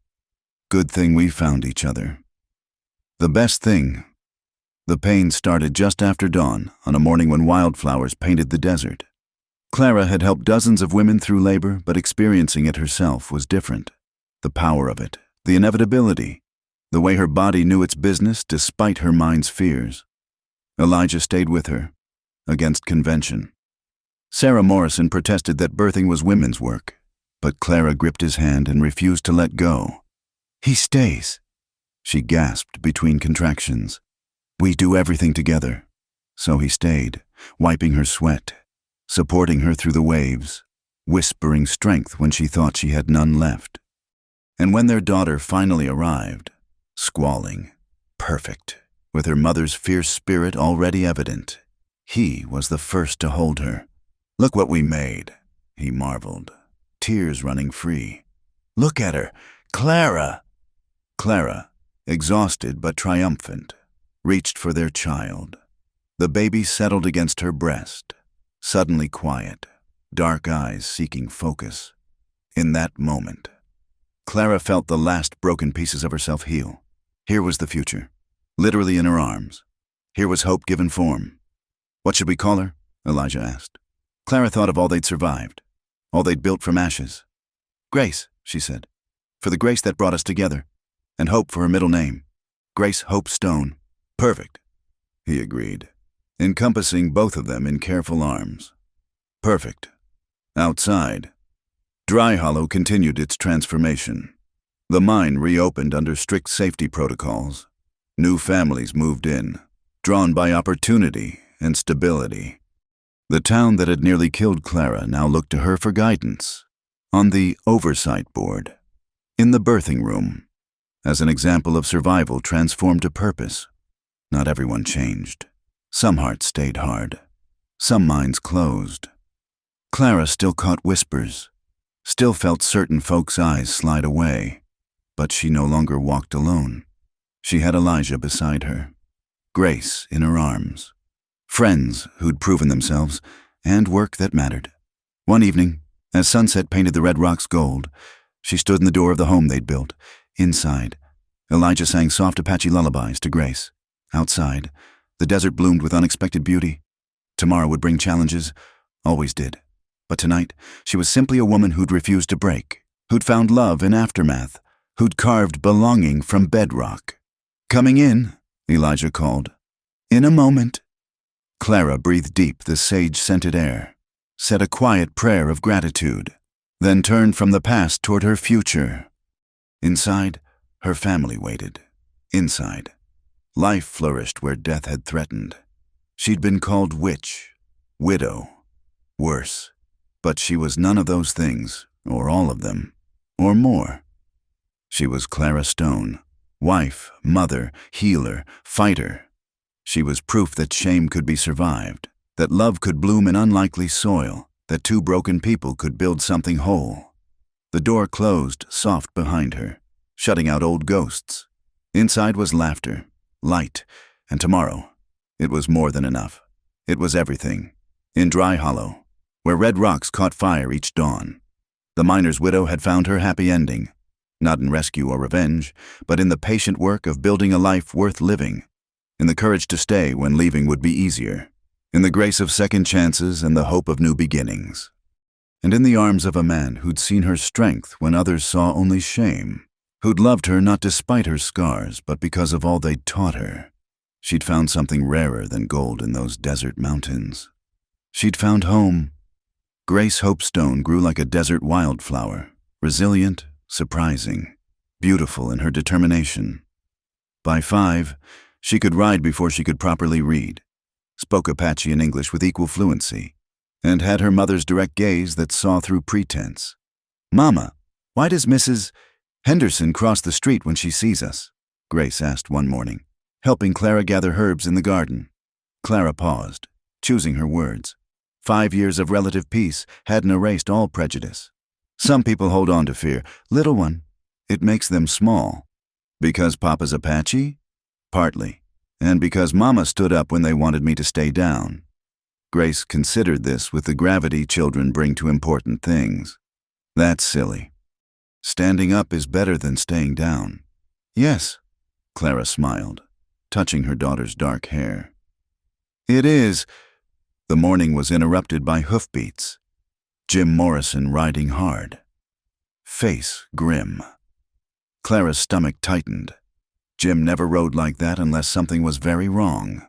"Good thing we found each other." The best thing. The pain started just after dawn, on a morning when wildflowers painted the desert. Clara had helped dozens of women through labor, but experiencing it herself was different. The power of it, the inevitability, the way her body knew its business despite her mind's fears. Elijah stayed with her, against convention. Sarah Morrison protested that birthing was women's work, but Clara gripped his hand and refused to let go. "He stays," she gasped between contractions. "We do everything together." So he stayed, wiping her sweat, supporting her through the waves, whispering strength when she thought she had none left. And when their daughter finally arrived, squalling, perfect, with her mother's fierce spirit already evident, he was the first to hold her. "Look what we made," he marveled, tears running free. "Look at her, Clara!" Clara, exhausted but triumphant, reached for their child. The baby settled against her breast, suddenly quiet, dark eyes seeking focus. In that moment, Clara felt the last broken pieces of herself heal. Here was the future, literally in her arms. Here was hope given form. "What should we call her?" Elijah asked. Clara thought of all they'd survived, all they'd built from ashes. "Grace," she said, "for the grace that brought us together, and Hope for her middle name. Grace Hope Stone." "Perfect," he agreed, encompassing both of them in careful arms. "Perfect." Outside, Dry Hollow continued its transformation. The mine reopened under strict safety protocols. New families moved in, drawn by opportunity and stability. The town that had nearly killed Clara now looked to her for guidance. On the oversight board, in the birthing room, as an example of survival transformed to purpose. Not everyone changed. Some hearts stayed hard. Some minds closed. Clara still caught whispers, still felt certain folks' eyes slide away, but she no longer walked alone. She had Elijah beside her, Grace in her arms, friends who'd proven themselves, and work that mattered. One evening, as sunset painted the red rocks gold, she stood in the door of the home they'd built. Inside, Elijah sang soft Apache lullabies to Grace. Outside, the desert bloomed with unexpected beauty. Tomorrow would bring challenges, always did. But tonight, she was simply a woman who'd refused to break, who'd found love in aftermath, who'd carved belonging from bedrock. "Coming in," Elijah called. "In a moment." Clara breathed deep the sage-scented air, said a quiet prayer of gratitude, then turned from the past toward her future. Inside, her family waited. Inside, life flourished where death had threatened. She'd been called witch, widow, worse, but she was none of those things, or all of them, or more. She was Clara Stone, wife, mother, healer, fighter. She was proof that shame could be survived, that love could bloom in unlikely soil, that two broken people could build something whole. The door closed soft behind her, shutting out old ghosts. Inside was laughter, light, and tomorrow. It was more than enough. It was everything. In Dry Hollow, where red rocks caught fire each dawn, the miner's widow had found her happy ending, not in rescue or revenge, but in the patient work of building a life worth living, in the courage to stay when leaving would be easier, in the grace of second chances and the hope of new beginnings, and in the arms of a man who'd seen her strength when others saw only shame, who'd loved her not despite her scars, but because of all they'd taught her. She'd found something rarer than gold in those desert mountains. She'd found home. Grace Hope Stone grew like a desert wildflower, resilient, surprising, beautiful in her determination. By 5, she could ride before she could properly read, spoke Apache and English with equal fluency, and had her mother's direct gaze that saw through pretense. "Mama," Why does Mrs. Henderson cross the street when she sees us? Grace asked one morning, helping Clara gather herbs in the garden. Clara paused, choosing her words. 5 years of relative peace hadn't erased all prejudice. Some people hold on to fear. Little one, it makes them small. Because Papa's Apache? Partly. And because Mama stood up when they wanted me to stay down. Grace considered this with the gravity children bring to important things. That's silly. Standing up is better than staying down. Yes, Clara smiled, touching her daughter's dark hair. It is. The morning was interrupted by hoofbeats. Jim Morrison riding hard. Face grim. Clara's stomach tightened. Jim never rode like that unless something was very wrong.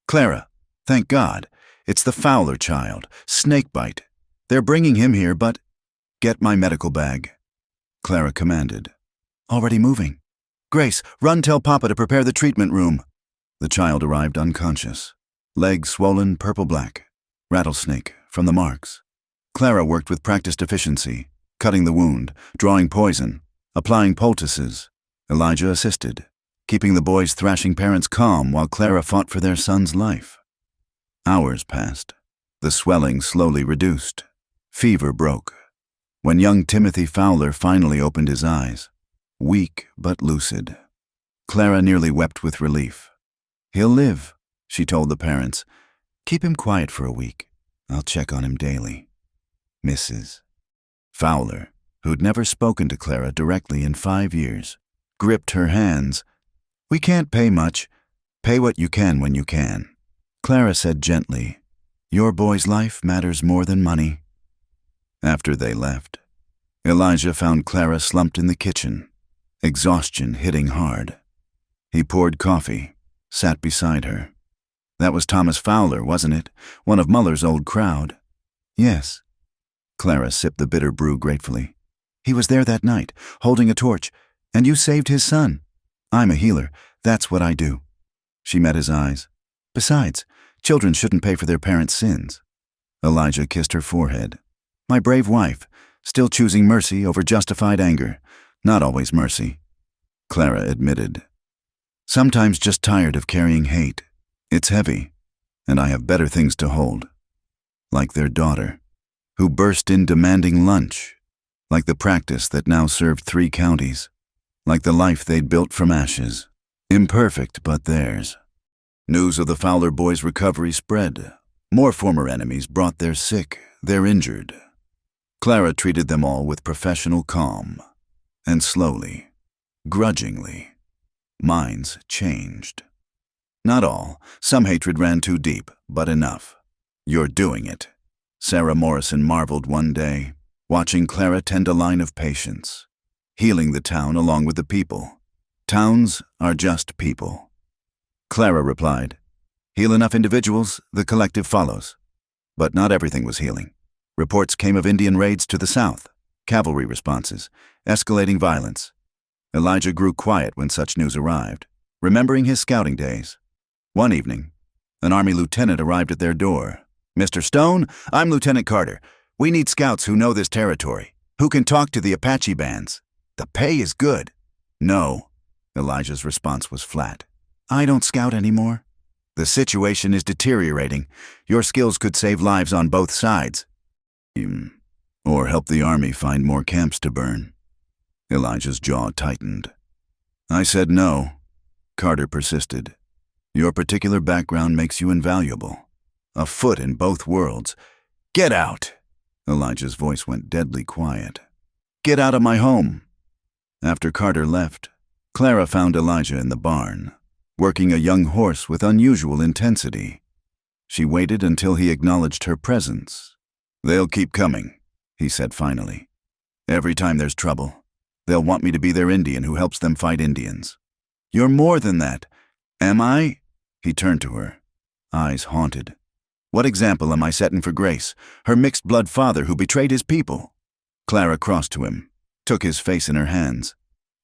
Clara, thank God, it's the Fowler child, snakebite. They're bringing him here, but... Get my medical bag, Clara commanded. Already moving. Grace, run tell Papa to prepare the treatment room. The child arrived unconscious. Legs swollen purple-black. Rattlesnake, from the marks. Clara worked with practiced efficiency, cutting the wound, drawing poison, applying poultices. Elijah assisted, keeping the boys' thrashing parents calm while Clara fought for their son's life. Hours passed. The swelling slowly reduced. Fever broke. When young Timothy Fowler finally opened his eyes, weak but lucid, Clara nearly wept with relief. He'll live, she told the parents. Keep him quiet for a week. I'll check on him daily. Mrs. Fowler, who'd never spoken to Clara directly in 5 years, gripped her hands. We can't pay much. Pay what you can when you can. Clara said gently, your boy's life matters more than money. After they left, Elijah found Clara slumped in the kitchen, exhaustion hitting hard. He poured coffee, sat beside her. That was Thomas Fowler, wasn't it? One of Muller's old crowd. Yes. Clara sipped the bitter brew gratefully. He was there that night, holding a torch, and you saved his son. I'm a healer. That's what I do. She met his eyes. Besides, children shouldn't pay for their parents' sins. Elijah kissed her forehead. My brave wife, still choosing mercy over justified anger. Not always mercy. Clara admitted. Sometimes just tired of carrying hate. It's heavy, and I have better things to hold. Like their daughter, who burst in demanding lunch. Like the practice that now served 3 counties. Like the life they'd built from ashes. Imperfect, but theirs. News of the Fowler boys' recovery spread. More former enemies brought their sick, their injured. Clara treated them all with professional calm. And slowly, grudgingly, minds changed. Not all. Some hatred ran too deep, but enough. You're doing it. Sarah Morrison marveled one day, watching Clara tend a line of patience, healing the town along with the people. Towns are just people. Clara replied, heal enough individuals, the collective follows. But not everything was healing. Reports came of Indian raids to the south, cavalry responses, escalating violence. Elijah grew quiet when such news arrived, remembering his scouting days. One evening, an Army lieutenant arrived at their door. Mr. Stone, I'm Lieutenant Carter. We need scouts who know this territory, who can talk to the Apache bands. The pay is good. No. Elijah's response was flat. I don't scout anymore. The situation is deteriorating. Your skills could save lives on both sides. Or help the Army find more camps to burn. Elijah's jaw tightened. I said no. Carter persisted. Your particular background makes you invaluable. A foot in both worlds. Get out! Elijah's voice went deadly quiet. Get out of my home! After Carter left, Clara found Elijah in the barn, working a young horse with unusual intensity. She waited until he acknowledged her presence. They'll keep coming, he said finally. Every time there's trouble, they'll want me to be their Indian who helps them fight Indians. You're more than that. Am I? He turned to her, eyes haunted. What example am I setting for Grace, her mixed-blood father who betrayed his people? Clara crossed to him, took his face in her hands.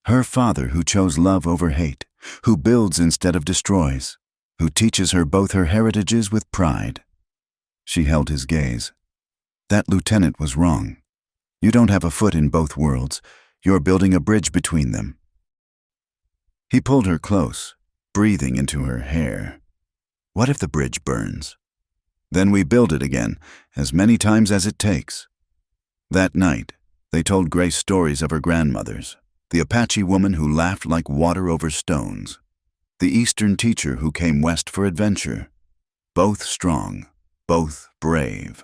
Her father who chose love over hate, who builds instead of destroys, who teaches her both her heritages with pride. She held his gaze. That lieutenant was wrong. You don't have a foot in both worlds. You're building a bridge between them." He pulled her close, breathing into her hair. "What if the bridge burns? Then we build it again, as many times as it takes." That night, they told Grace stories of her grandmothers, the Apache woman who laughed like water over stones, the Eastern teacher who came west for adventure. Both strong, both brave,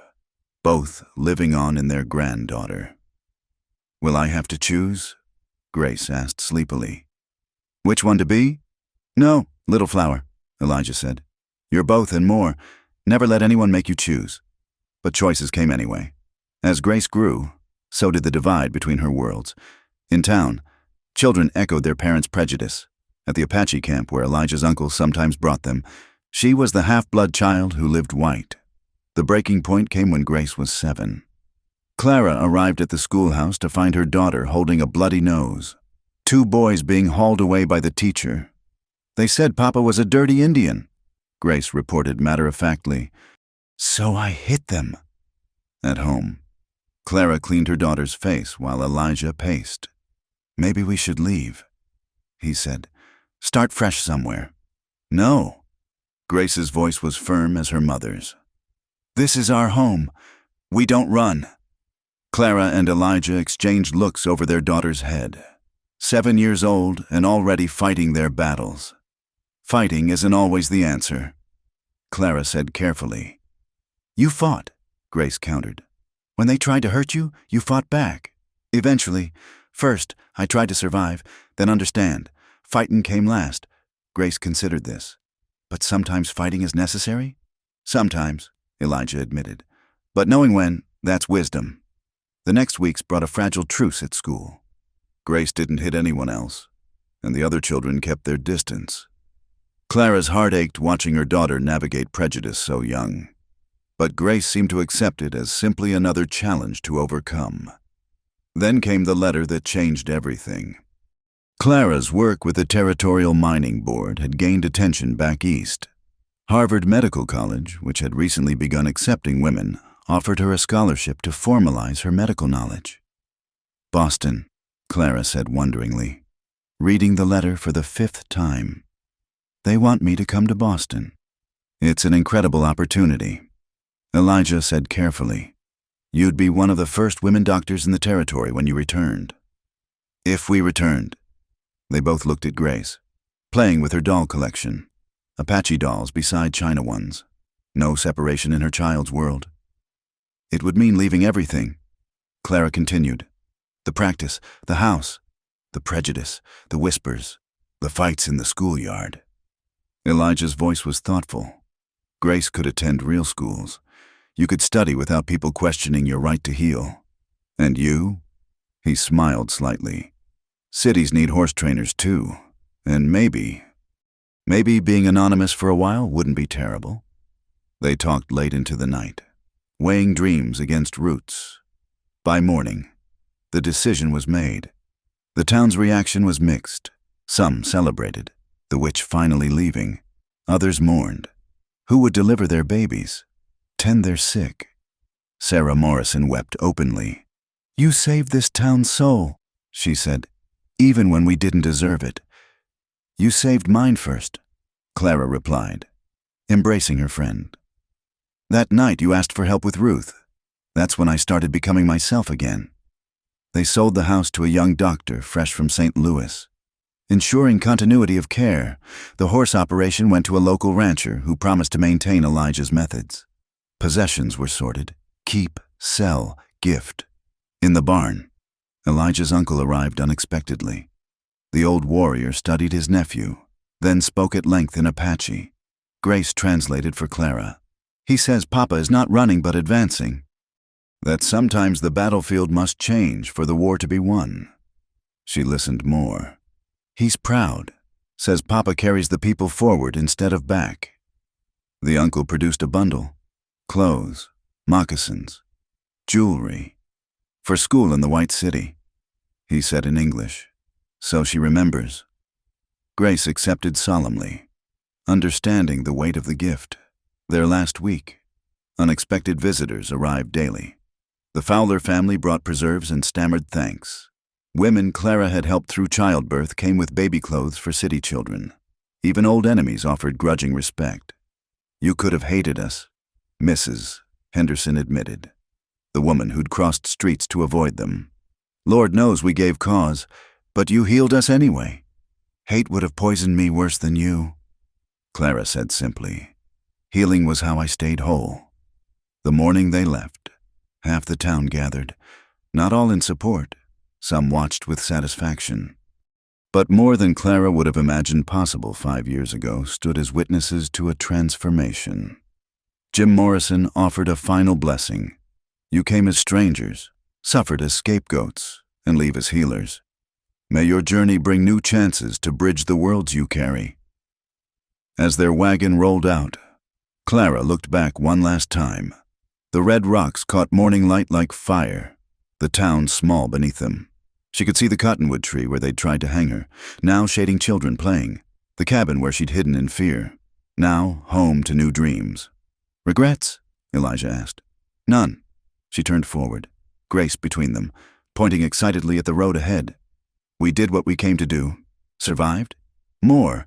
both living on in their granddaughter. "Will I have to choose?" Grace asked sleepily. "Which one to be?" "No, little flower," Elijah said. "You're both and more. Never let anyone make you choose." But choices came anyway. As Grace grew, so did the divide between her worlds. In town, children echoed their parents' prejudice. At the Apache camp where Elijah's uncle sometimes brought them, she was the half-blood child who lived white. The breaking point came when Grace was 7. Clara arrived at the schoolhouse to find her daughter holding a bloody nose. 2 boys being hauled away by the teacher. "They said Papa was a dirty Indian," Grace reported matter-of-factly. "So I hit them." At home, Clara cleaned her daughter's face while Elijah paced. "Maybe we should leave," he said. "Start fresh somewhere." "No." Grace's voice was firm as her mother's. "This is our home. We don't run." Clara and Elijah exchanged looks over their daughter's head. 7 years old and already fighting their battles. Fighting isn't always the answer, Clara said carefully. "You fought," Grace countered. "When they tried to hurt you, you fought back. Eventually, first, I tried to survive, then understand. Fightin' came last." Grace considered this. "But sometimes fighting is necessary?" "Sometimes," Elijah admitted. "But knowing when, that's wisdom." The next weeks brought a fragile truce at school. Grace didn't hit anyone else, and the other children kept their distance. Clara's heart ached watching her daughter navigate prejudice so young. But Grace seemed to accept it as simply another challenge to overcome. Then came the letter that changed everything. Clara's work with the Territorial Mining Board had gained attention back east. Harvard Medical College, which had recently begun accepting women, offered her a scholarship to formalize her medical knowledge. "Boston," Clara said wonderingly, reading the letter for the 5th time. "They want me to come to Boston. It's an incredible opportunity." Elijah said carefully, "You'd be one of the first women doctors in the territory when you returned." "If we returned." They both looked at Grace, playing with her doll collection, Apache dolls beside China ones. No separation in her child's world. "It would mean leaving everything," Clara continued. "The practice, the house, the prejudice, the whispers, the fights in the schoolyard." Elijah's voice was thoughtful. "Grace could attend real schools. You could study without people questioning your right to heal. And you?" He smiled slightly. "Cities need horse trainers too. And maybe being anonymous for a while wouldn't be terrible." They talked late into the night, weighing dreams against roots. By morning, the decision was made. The town's reaction was mixed. Some celebrated, the witch finally leaving. Others mourned. Who would deliver their babies? Tend their sick? Sarah Morrison wept openly. "You saved this town's soul," she said, "even when we didn't deserve it." "You saved mine first," Clara replied, embracing her friend. "That night you asked for help with Ruth. That's when I started becoming myself again." They sold the house to a young doctor fresh from St. Louis. Ensuring continuity of care, the horse operation went to a local rancher who promised to maintain Elijah's methods. Possessions were sorted: keep, sell, gift. In the barn, Elijah's uncle arrived unexpectedly. The old warrior studied his nephew, then spoke at length in Apache. Grace translated for Clara. "He says Papa is not running but advancing. That sometimes the battlefield must change for the war to be won." She listened more. "He's proud. Says Papa carries the people forward instead of back." The uncle produced a bundle. Clothes, moccasins, jewelry. "For school in the White City," he said in English. "So she remembers." Grace accepted solemnly, understanding the weight of the gift. Their last week, unexpected visitors arrived daily. The Fowler family brought preserves and stammered thanks. Women Clara had helped through childbirth came with baby clothes for city children. Even old enemies offered grudging respect. "You could have hated us," Mrs. Henderson admitted, the woman who'd crossed streets to avoid them. "Lord knows we gave cause, but you healed us anyway. Hate would have poisoned me worse than you," Clara said simply. "Healing was how I stayed whole." The morning they left, half the town gathered, not all in support. Some watched with satisfaction. But more than Clara would have imagined possible 5 years ago stood as witnesses to a transformation. Jim Morrison offered a final blessing. "You came as strangers, suffered as scapegoats, and leave as healers. May your journey bring new chances to bridge the worlds you carry." As their wagon rolled out, Clara looked back one last time. The red rocks caught morning light like fire, the town small beneath them. She could see the cottonwood tree where they'd tried to hang her, now shading children playing, the cabin where she'd hidden in fear, now home to new dreams. "Regrets?" Elijah asked. "None." She turned forward, Grace between them, pointing excitedly at the road ahead. "We did what we came to do. Survived? More.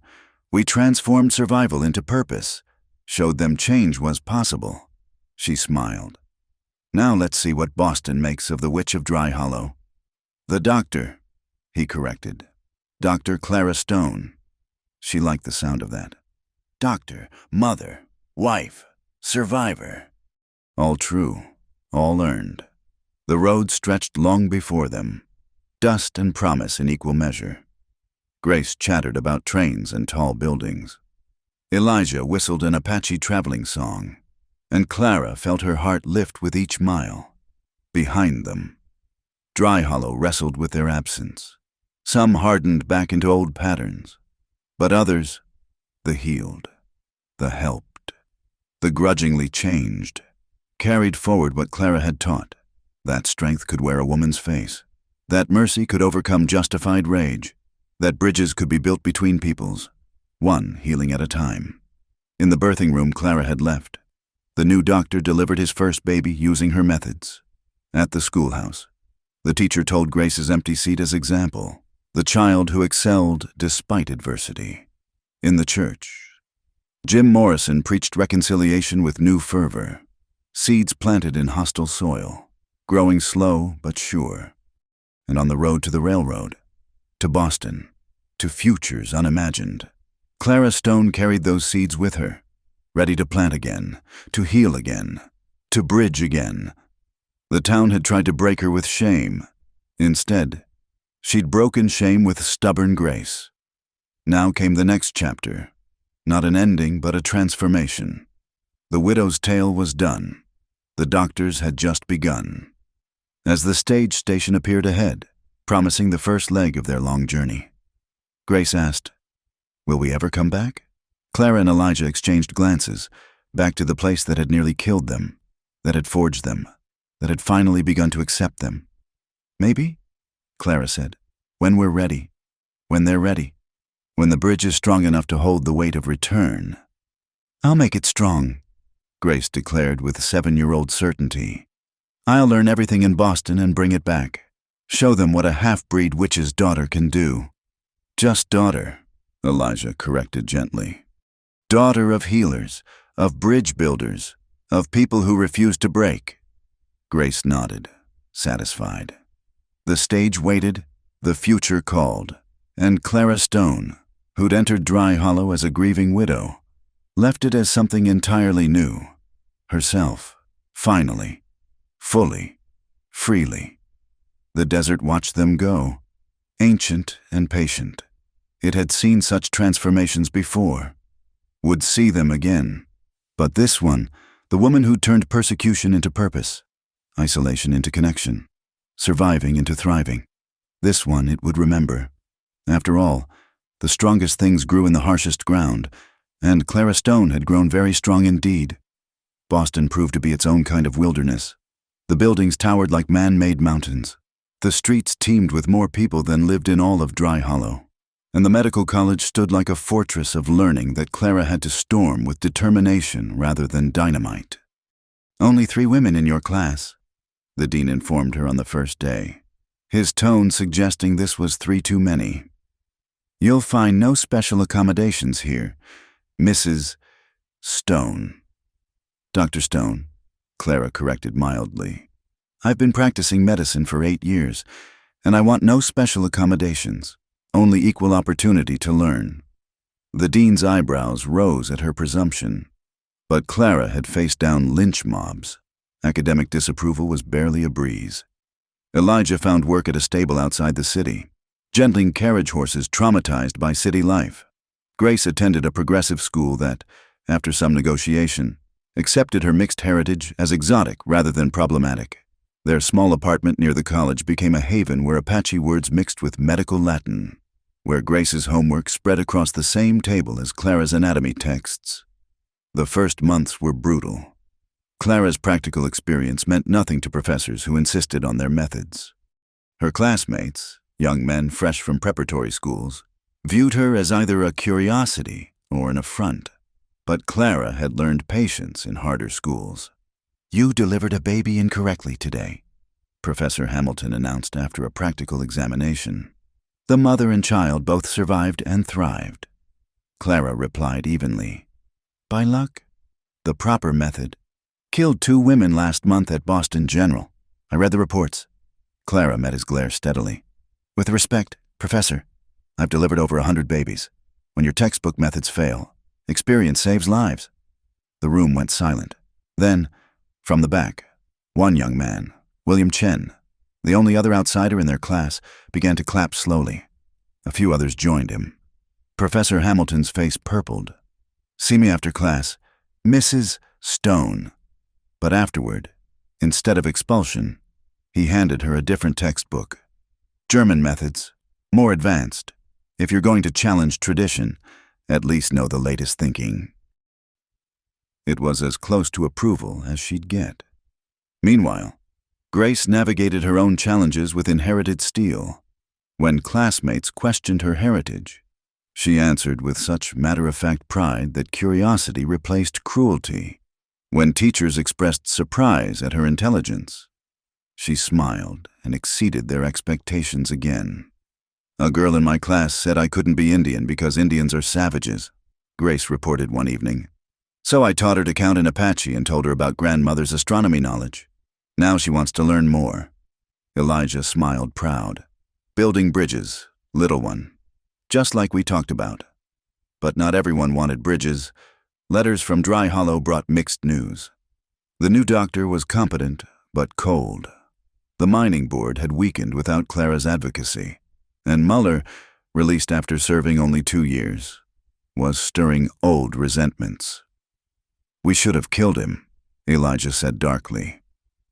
We transformed survival into purpose, showed them change was possible." She smiled. "Now let's see what Boston makes of the Witch of Dry Hollow." "The doctor," he corrected. "Dr. Clara Stone." She liked the sound of that. Doctor, mother, wife, survivor. All true, all earned. The road stretched long before them, dust and promise in equal measure. Grace chattered about trains and tall buildings. Elijah whistled an Apache traveling song, and Clara felt her heart lift with each mile. Behind them, Dry Hollow wrestled with their absence. Some hardened back into old patterns, but others, the healed, the helped, the grudgingly changed, carried forward what Clara had taught. That strength could wear a woman's face, that mercy could overcome justified rage, that bridges could be built between peoples, one healing at a time. In the birthing room Clara had left, the new doctor delivered his first baby using her methods. At the schoolhouse, the teacher told Grace's empty seat as example, the child who excelled despite adversity. In the church, Jim Morrison preached reconciliation with new fervor, seeds planted in hostile soil, growing slow but sure. And on the road to the railroad, to Boston, to futures unimagined, Clara Stone carried those seeds with her, ready to plant again, to heal again, to bridge again. The town had tried to break her with shame. Instead, she'd broken shame with stubborn grace. Now came the next chapter, not an ending but a transformation. The widow's tale was done. The doctors had just begun. As the stage station appeared ahead, promising the first leg of their long journey, Grace asked, "Will we ever come back?" Clara and Elijah exchanged glances, back to the place that had nearly killed them, that had forged them, that had finally begun to accept them. "Maybe," Clara said, "when we're ready, when they're ready, when the bridge is strong enough to hold the weight of return." "I'll make it strong," Grace declared with 7-year-old certainty. "I'll learn everything in Boston and bring it back. Show them what a half-breed witch's daughter can do." "Just daughter," Elijah corrected gently. "Daughter of healers, of bridge builders, of people who refuse to break." Grace nodded, satisfied. The stage waited, the future called, and Clara Stone, who'd entered Dry Hollow as a grieving widow, left it as something entirely new. Herself, finally, fully, freely. The desert watched them go, ancient and patient. It had seen such transformations before, would see them again. But this one, the woman who turned persecution into purpose, isolation into connection, surviving into thriving. This one it would remember. After all, the strongest things grew in the harshest ground, and Clara Stone had grown very strong indeed. Boston proved to be its own kind of wilderness. The buildings towered like man-made mountains. The streets teemed with more people than lived in all of Dry Hollow. And the medical college stood like a fortress of learning that Clara had to storm with determination rather than dynamite. "Only 3 women in your class," the dean informed her on the first day, his tone suggesting this was 3 too many. "You'll find no special accommodations here, Mrs. Stone." "Dr. Stone," Clara corrected mildly. "I've been practicing medicine for 8 years, and I want no special accommodations, only equal opportunity to learn." The dean's eyebrows rose at her presumption, but Clara had faced down lynch mobs. Academic disapproval was barely a breeze. Elijah found work at a stable outside the city, gentling carriage horses traumatized by city life. Grace attended a progressive school that, after some negotiation, accepted her mixed heritage as exotic rather than problematic. Their small apartment near the college became a haven where Apache words mixed with medical Latin, where Grace's homework spread across the same table as Clara's anatomy texts. The first months were brutal. Clara's practical experience meant nothing to professors who insisted on their methods. Her classmates, young men fresh from preparatory schools, viewed her as either a curiosity or an affront. But Clara had learned patience in harder schools. "You delivered a baby incorrectly today," Professor Hamilton announced after a practical examination. The mother and child both survived and thrived. Clara replied evenly, "By luck? The proper method. Killed 2 women last month at Boston General. I read the reports." Clara met his glare steadily. "With respect, Professor, I've delivered over 100 babies. When your textbook methods fail, experience saves lives." The room went silent. Then, from the back, one young man, William Chen, the only other outsider in their class, began to clap slowly. A few others joined him. Professor Hamilton's face purpled. "See me after class, Mrs. Stone." But afterward, instead of expulsion, he handed her a different textbook. "German methods, more advanced. If you're going to challenge tradition, at least know the latest thinking." It was as close to approval as she'd get. Meanwhile, Grace navigated her own challenges with inherited steel. When classmates questioned her heritage, she answered with such matter-of-fact pride that curiosity replaced cruelty. When teachers expressed surprise at her intelligence, she smiled and exceeded their expectations again. "A girl in my class said I couldn't be Indian because Indians are savages," Grace reported one evening. "So I taught her to count in Apache and told her about grandmother's astronomy knowledge. Now she wants to learn more." Elijah smiled proud. "Building bridges, little one. Just like we talked about." But not everyone wanted bridges. Letters from Dry Hollow brought mixed news. The new doctor was competent, but cold. The mining board had weakened without Clara's advocacy, and Muller, released after serving only 2 years, was stirring old resentments. "We should have killed him," Elijah said darkly,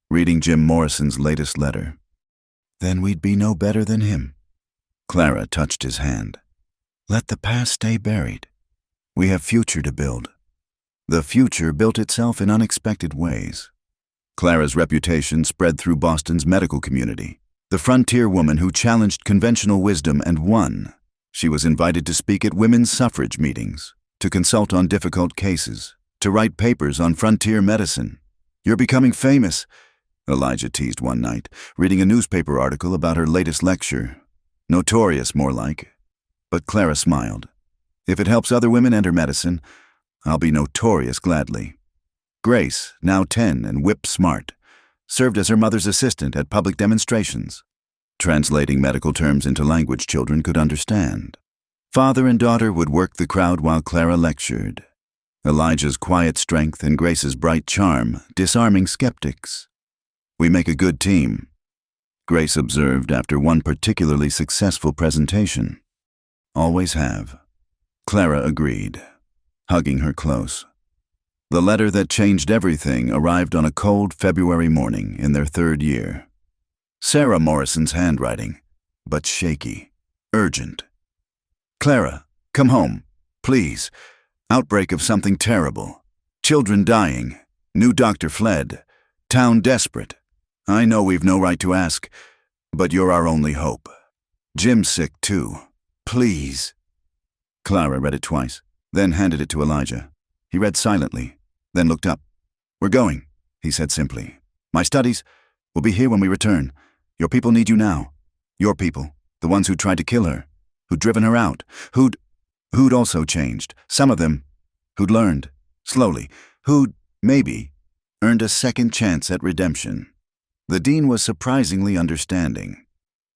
reading Jim Morrison's latest letter. "Then we'd be no better than him." Clara touched his hand. "Let the past stay buried. We have future to build." The future built itself in unexpected ways. Clara's reputation spread through Boston's medical community. The frontier woman who challenged conventional wisdom and won. She was invited to speak at women's suffrage meetings, to consult on difficult cases, to write papers on frontier medicine. "You're becoming famous," Elijah teased one night, reading a newspaper article about her latest lecture. Notorious, more like. But Clara smiled. "If it helps other women enter medicine, I'll be notorious gladly." Grace, now 10 and whip smart, served as her mother's assistant at public demonstrations, translating medical terms into language children could understand. Father and daughter would work the crowd while Clara lectured. Elijah's quiet strength and Grace's bright charm, disarming skeptics. "We make a good team," Grace observed after one particularly successful presentation. "Always have." Clara agreed, hugging her close. The letter that changed everything arrived on a cold February morning in their 3rd year. Sarah Morrison's handwriting, but shaky, urgent. "Clara, come home, please. Outbreak of something terrible. Children dying. New doctor fled. Town desperate. I know we've no right to ask, but you're our only hope. Jim's sick too. Please." Clara read it twice, then handed it to Elijah. He read silently, then looked up. "We're going," he said simply. "My studies, We'll be here when we return. Your people need you now. Your people, the ones who tried to kill her, who'd driven her out, who'd also changed. Some of them, who'd learned, slowly, who'd, maybe, earned a second chance at redemption. The dean was surprisingly understanding.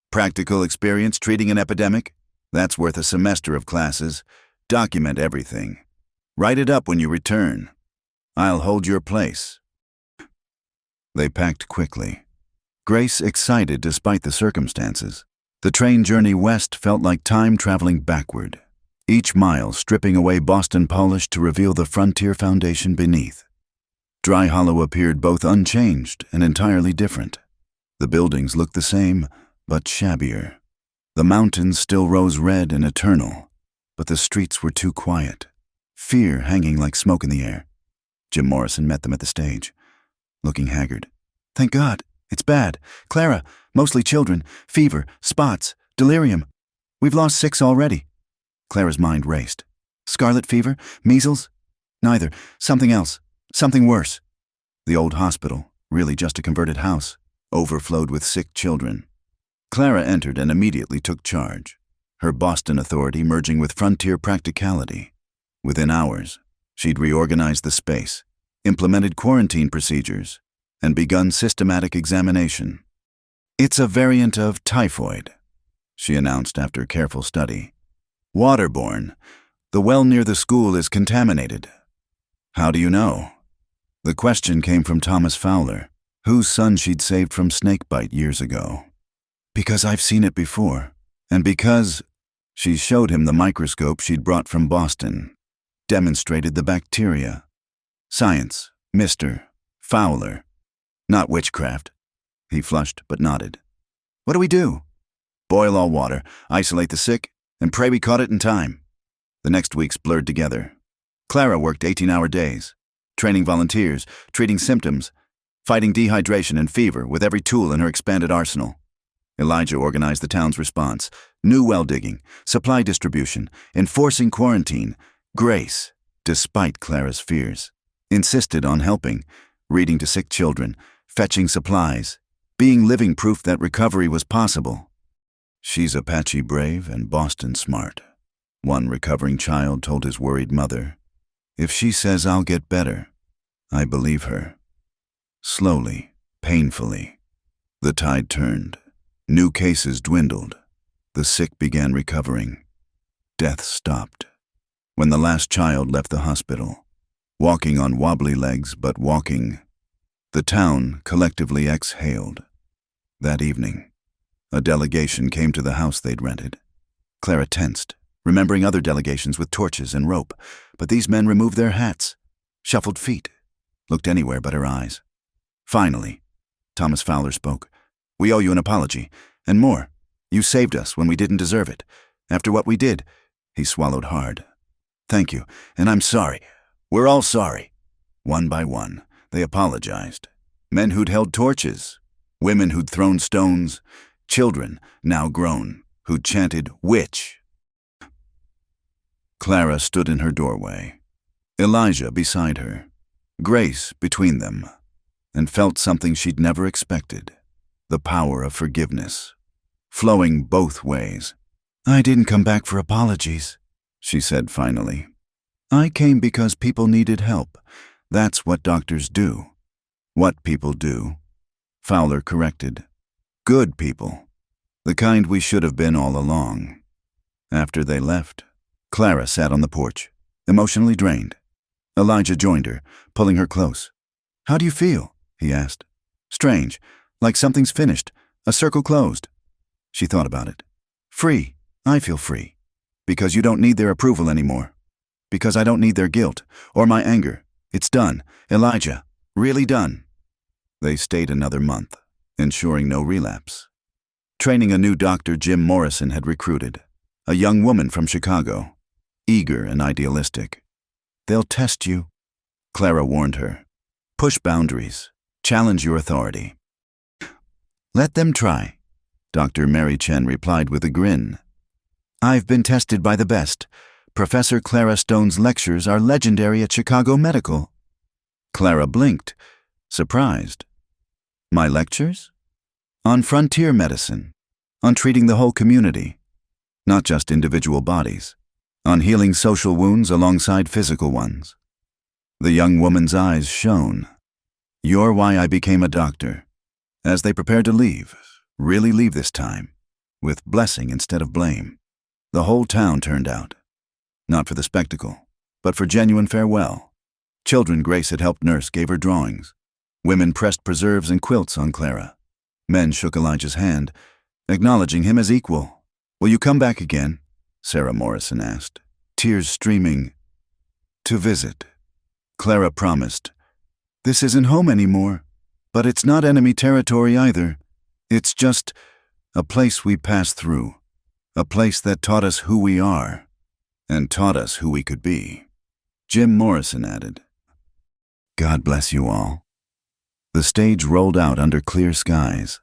Practical experience treating an epidemic? That's worth a semester of classes. Document everything. Write it up when you return. I'll hold your place. They packed quickly. Grace excited despite the circumstances. The train journey west felt like time traveling backward, each mile stripping away Boston polish to reveal the frontier foundation beneath. Dry Hollow appeared both unchanged and entirely different. The buildings looked the same, but shabbier. The mountains still rose red and eternal, but the streets were too quiet, fear hanging like smoke in the air. Jim Morrison met them at the stage, looking haggard. "Thank God, it's bad. Clara, mostly children, fever, spots, delirium. We've lost 6 already." Clara's mind raced. Scarlet fever? Measles? Neither. Something else. Something worse. The old hospital, really just a converted house, overflowed with sick children. Clara entered and immediately took charge, her Boston authority merging with frontier practicality. Within hours, she'd reorganized the space, implemented quarantine procedures, and begun systematic examination. "It's a variant of typhoid," she announced after careful study. "Waterborne. The well near the school is contaminated." "How do you know?" The question came from Thomas Fowler, whose son she'd saved from snakebite years ago. "Because I've seen it before, and because—" She showed him the microscope she'd brought from Boston, demonstrated the bacteria. "Science, Mr. Fowler. Not witchcraft." He flushed but nodded. "What do we do?" "Boil all water, isolate the sick, and pray we caught it in time." The next weeks blurred together. Clara worked 18-hour days, training volunteers, treating symptoms, fighting dehydration and fever with every tool in her expanded arsenal. Elijah organized the town's response, new well digging, supply distribution, enforcing quarantine. Grace, despite Clara's fears, insisted on helping, reading to sick children, fetching supplies, being living proof that recovery was possible. "She's Apache brave and Boston smart," one recovering child told his worried mother. "If she says I'll get better, I believe her." Slowly, painfully, the tide turned. New cases dwindled. The sick began recovering. Death stopped. When the last child left the hospital, walking on wobbly legs but walking, the town collectively exhaled. That evening, a delegation came to the house they'd rented. Clara tensed, remembering other delegations with torches and rope, but these men removed their hats, shuffled feet, looked anywhere but her eyes. Finally, Thomas Fowler spoke. "We owe you an apology, and more. You saved us when we didn't deserve it. After what we did," he swallowed hard. "Thank you, and I'm sorry. We're all sorry." One by one, they apologized. Men who'd held torches, women who'd thrown stones, children, now grown, who'd chanted, "Witch." Clara stood in her doorway, Elijah beside her, Grace between them, and felt something she'd never expected, the power of forgiveness, flowing both ways. "I didn't come back for apologies," she said finally. "I came because people needed help. That's what doctors do." "What people do," Fowler corrected. "Good people. The kind we should have been all along." After they left, Clara sat on the porch, emotionally drained. Elijah joined her, pulling her close. "How do you feel?" he asked. "Strange, like something's finished, a circle closed." She thought about it. "Free. I feel free. Because you don't need their approval anymore. Because I don't need their guilt, or my anger. It's done. Elijah. Really done." They stayed another month, ensuring no relapse. Training a new doctor Jim Morrison had recruited, a young woman from Chicago, eager and idealistic. "They'll test you," Clara warned her. "Push boundaries. Challenge your authority." "Let them try," Dr. Mary Chen replied with a grin. "I've been tested by the best. Professor Clara Stone's lectures are legendary at Chicago Medical." Clara blinked, surprised. My lectures? On frontier medicine, on treating the whole community, not just individual bodies, on healing social wounds alongside physical ones. The young woman's eyes shone. You're why I became a doctor. As they prepared to leave, really leave this time, with blessing instead of blame, the whole town turned out. Not for the spectacle, but for genuine farewell. Children Grace had helped nurse gave her drawings. Women pressed preserves and quilts on Clara. Men shook Elijah's hand, acknowledging him as equal. Will you come back again? Sarah Morrison asked, tears streaming. To visit. Clara promised. This isn't home anymore, but it's not enemy territory either. It's just a place we passed through, a place that taught us who we are, and taught us who we could be. Jim Morrison added, God bless you all. The stage rolled out under clear skies.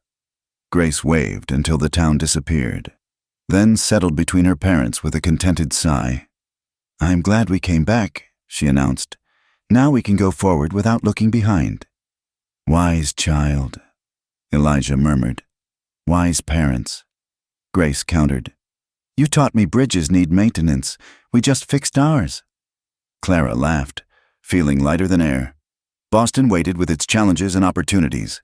Grace waved until the town disappeared, then settled between her parents with a contented sigh. I'm glad we came back, she announced. Now we can go forward without looking behind. Wise child, Elijah murmured. Wise parents. Grace countered. You taught me bridges need maintenance. We just fixed ours. Clara laughed, feeling lighter than air. Boston waited with its challenges and opportunities.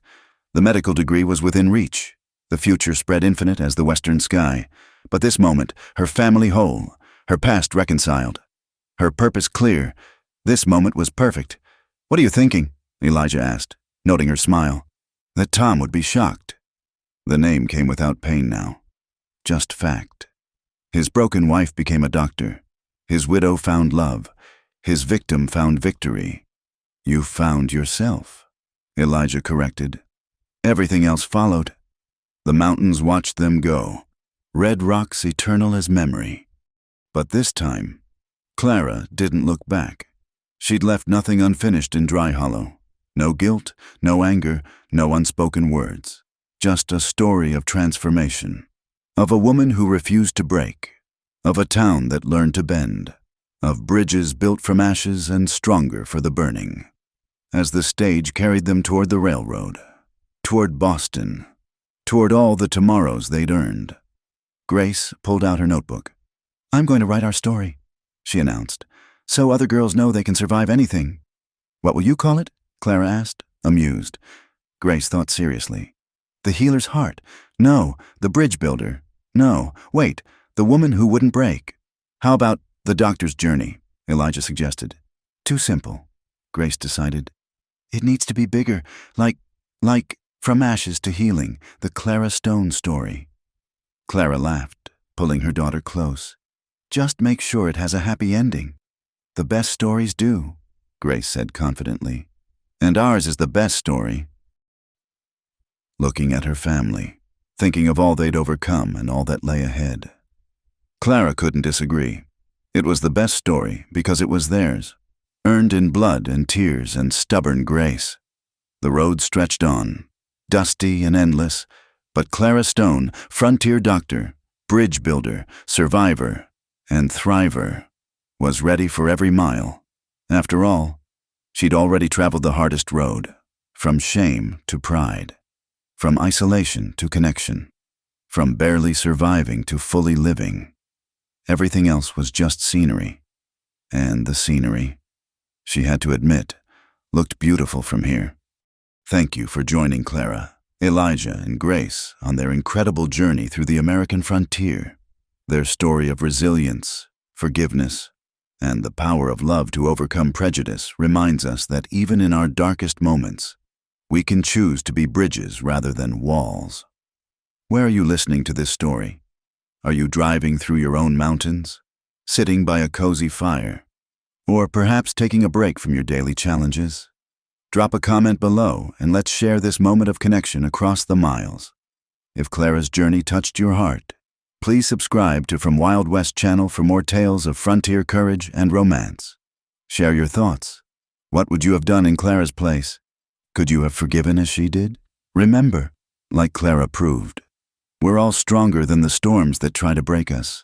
The medical degree was within reach. The future spread infinite as the western sky. But this moment, her family whole, her past reconciled, her purpose clear. This moment was perfect. What are you thinking? Elijah asked, noting her smile. That Tom would be shocked. The name came without pain now. Just fact. His broken wife became a doctor. His widow found love. His victim found victory. You found yourself, Elijah corrected. Everything else followed. The mountains watched them go, red rocks eternal as memory. But this time, Clara didn't look back. She'd left nothing unfinished in Dry Hollow. No guilt, no anger, no unspoken words. Just a story of transformation. Of a woman who refused to break. Of a town that learned to bend. Of bridges built from ashes and stronger for the burning. As the stage carried them toward the railroad. Toward Boston. Toward all the tomorrows they'd earned. Grace pulled out her notebook. I'm going to write our story, she announced, so other girls know they can survive anything. What will you call it? Clara asked, amused. Grace thought seriously. The healer's heart. No, the bridge builder. No, wait, the woman who wouldn't break. How about the doctor's journey? Elijah suggested. Too simple, Grace decided. It needs to be bigger, like from ashes to healing, the Clara Stone story. Clara laughed, pulling her daughter close. Just make sure it has a happy ending. The best stories do, Grace said confidently. And ours is the best story. Looking at her family, thinking of all they'd overcome and all that lay ahead. Clara couldn't disagree. It was the best story because it was theirs, earned in blood and tears and stubborn grace. The road stretched on, dusty and endless, but Clara Stone, frontier doctor, bridge builder, survivor, and thriver, was ready for every mile. After all, she'd already traveled the hardest road, from shame to pride, from isolation to connection, from barely surviving to fully living. Everything else was just scenery. And the scenery, she had to admit, looked beautiful from here. Thank you for joining Clara, Elijah, and Grace on their incredible journey through the American frontier. Their story of resilience, forgiveness, and the power of love to overcome prejudice reminds us that even in our darkest moments, we can choose to be bridges rather than walls. Where are you listening to this story? Are you driving through your own mountains, sitting by a cozy fire, or perhaps taking a break from your daily challenges? Drop a comment below and let's share this moment of connection across the miles. If Clara's journey touched your heart, please subscribe to From Wild West channel for more tales of frontier courage and romance. Share your thoughts. What would you have done in Clara's place? Could you have forgiven as she did? Remember, like Clara proved, we're all stronger than the storms that try to break us.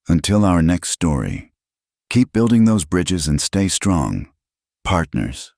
Until our next story, keep building those bridges and stay strong, partners.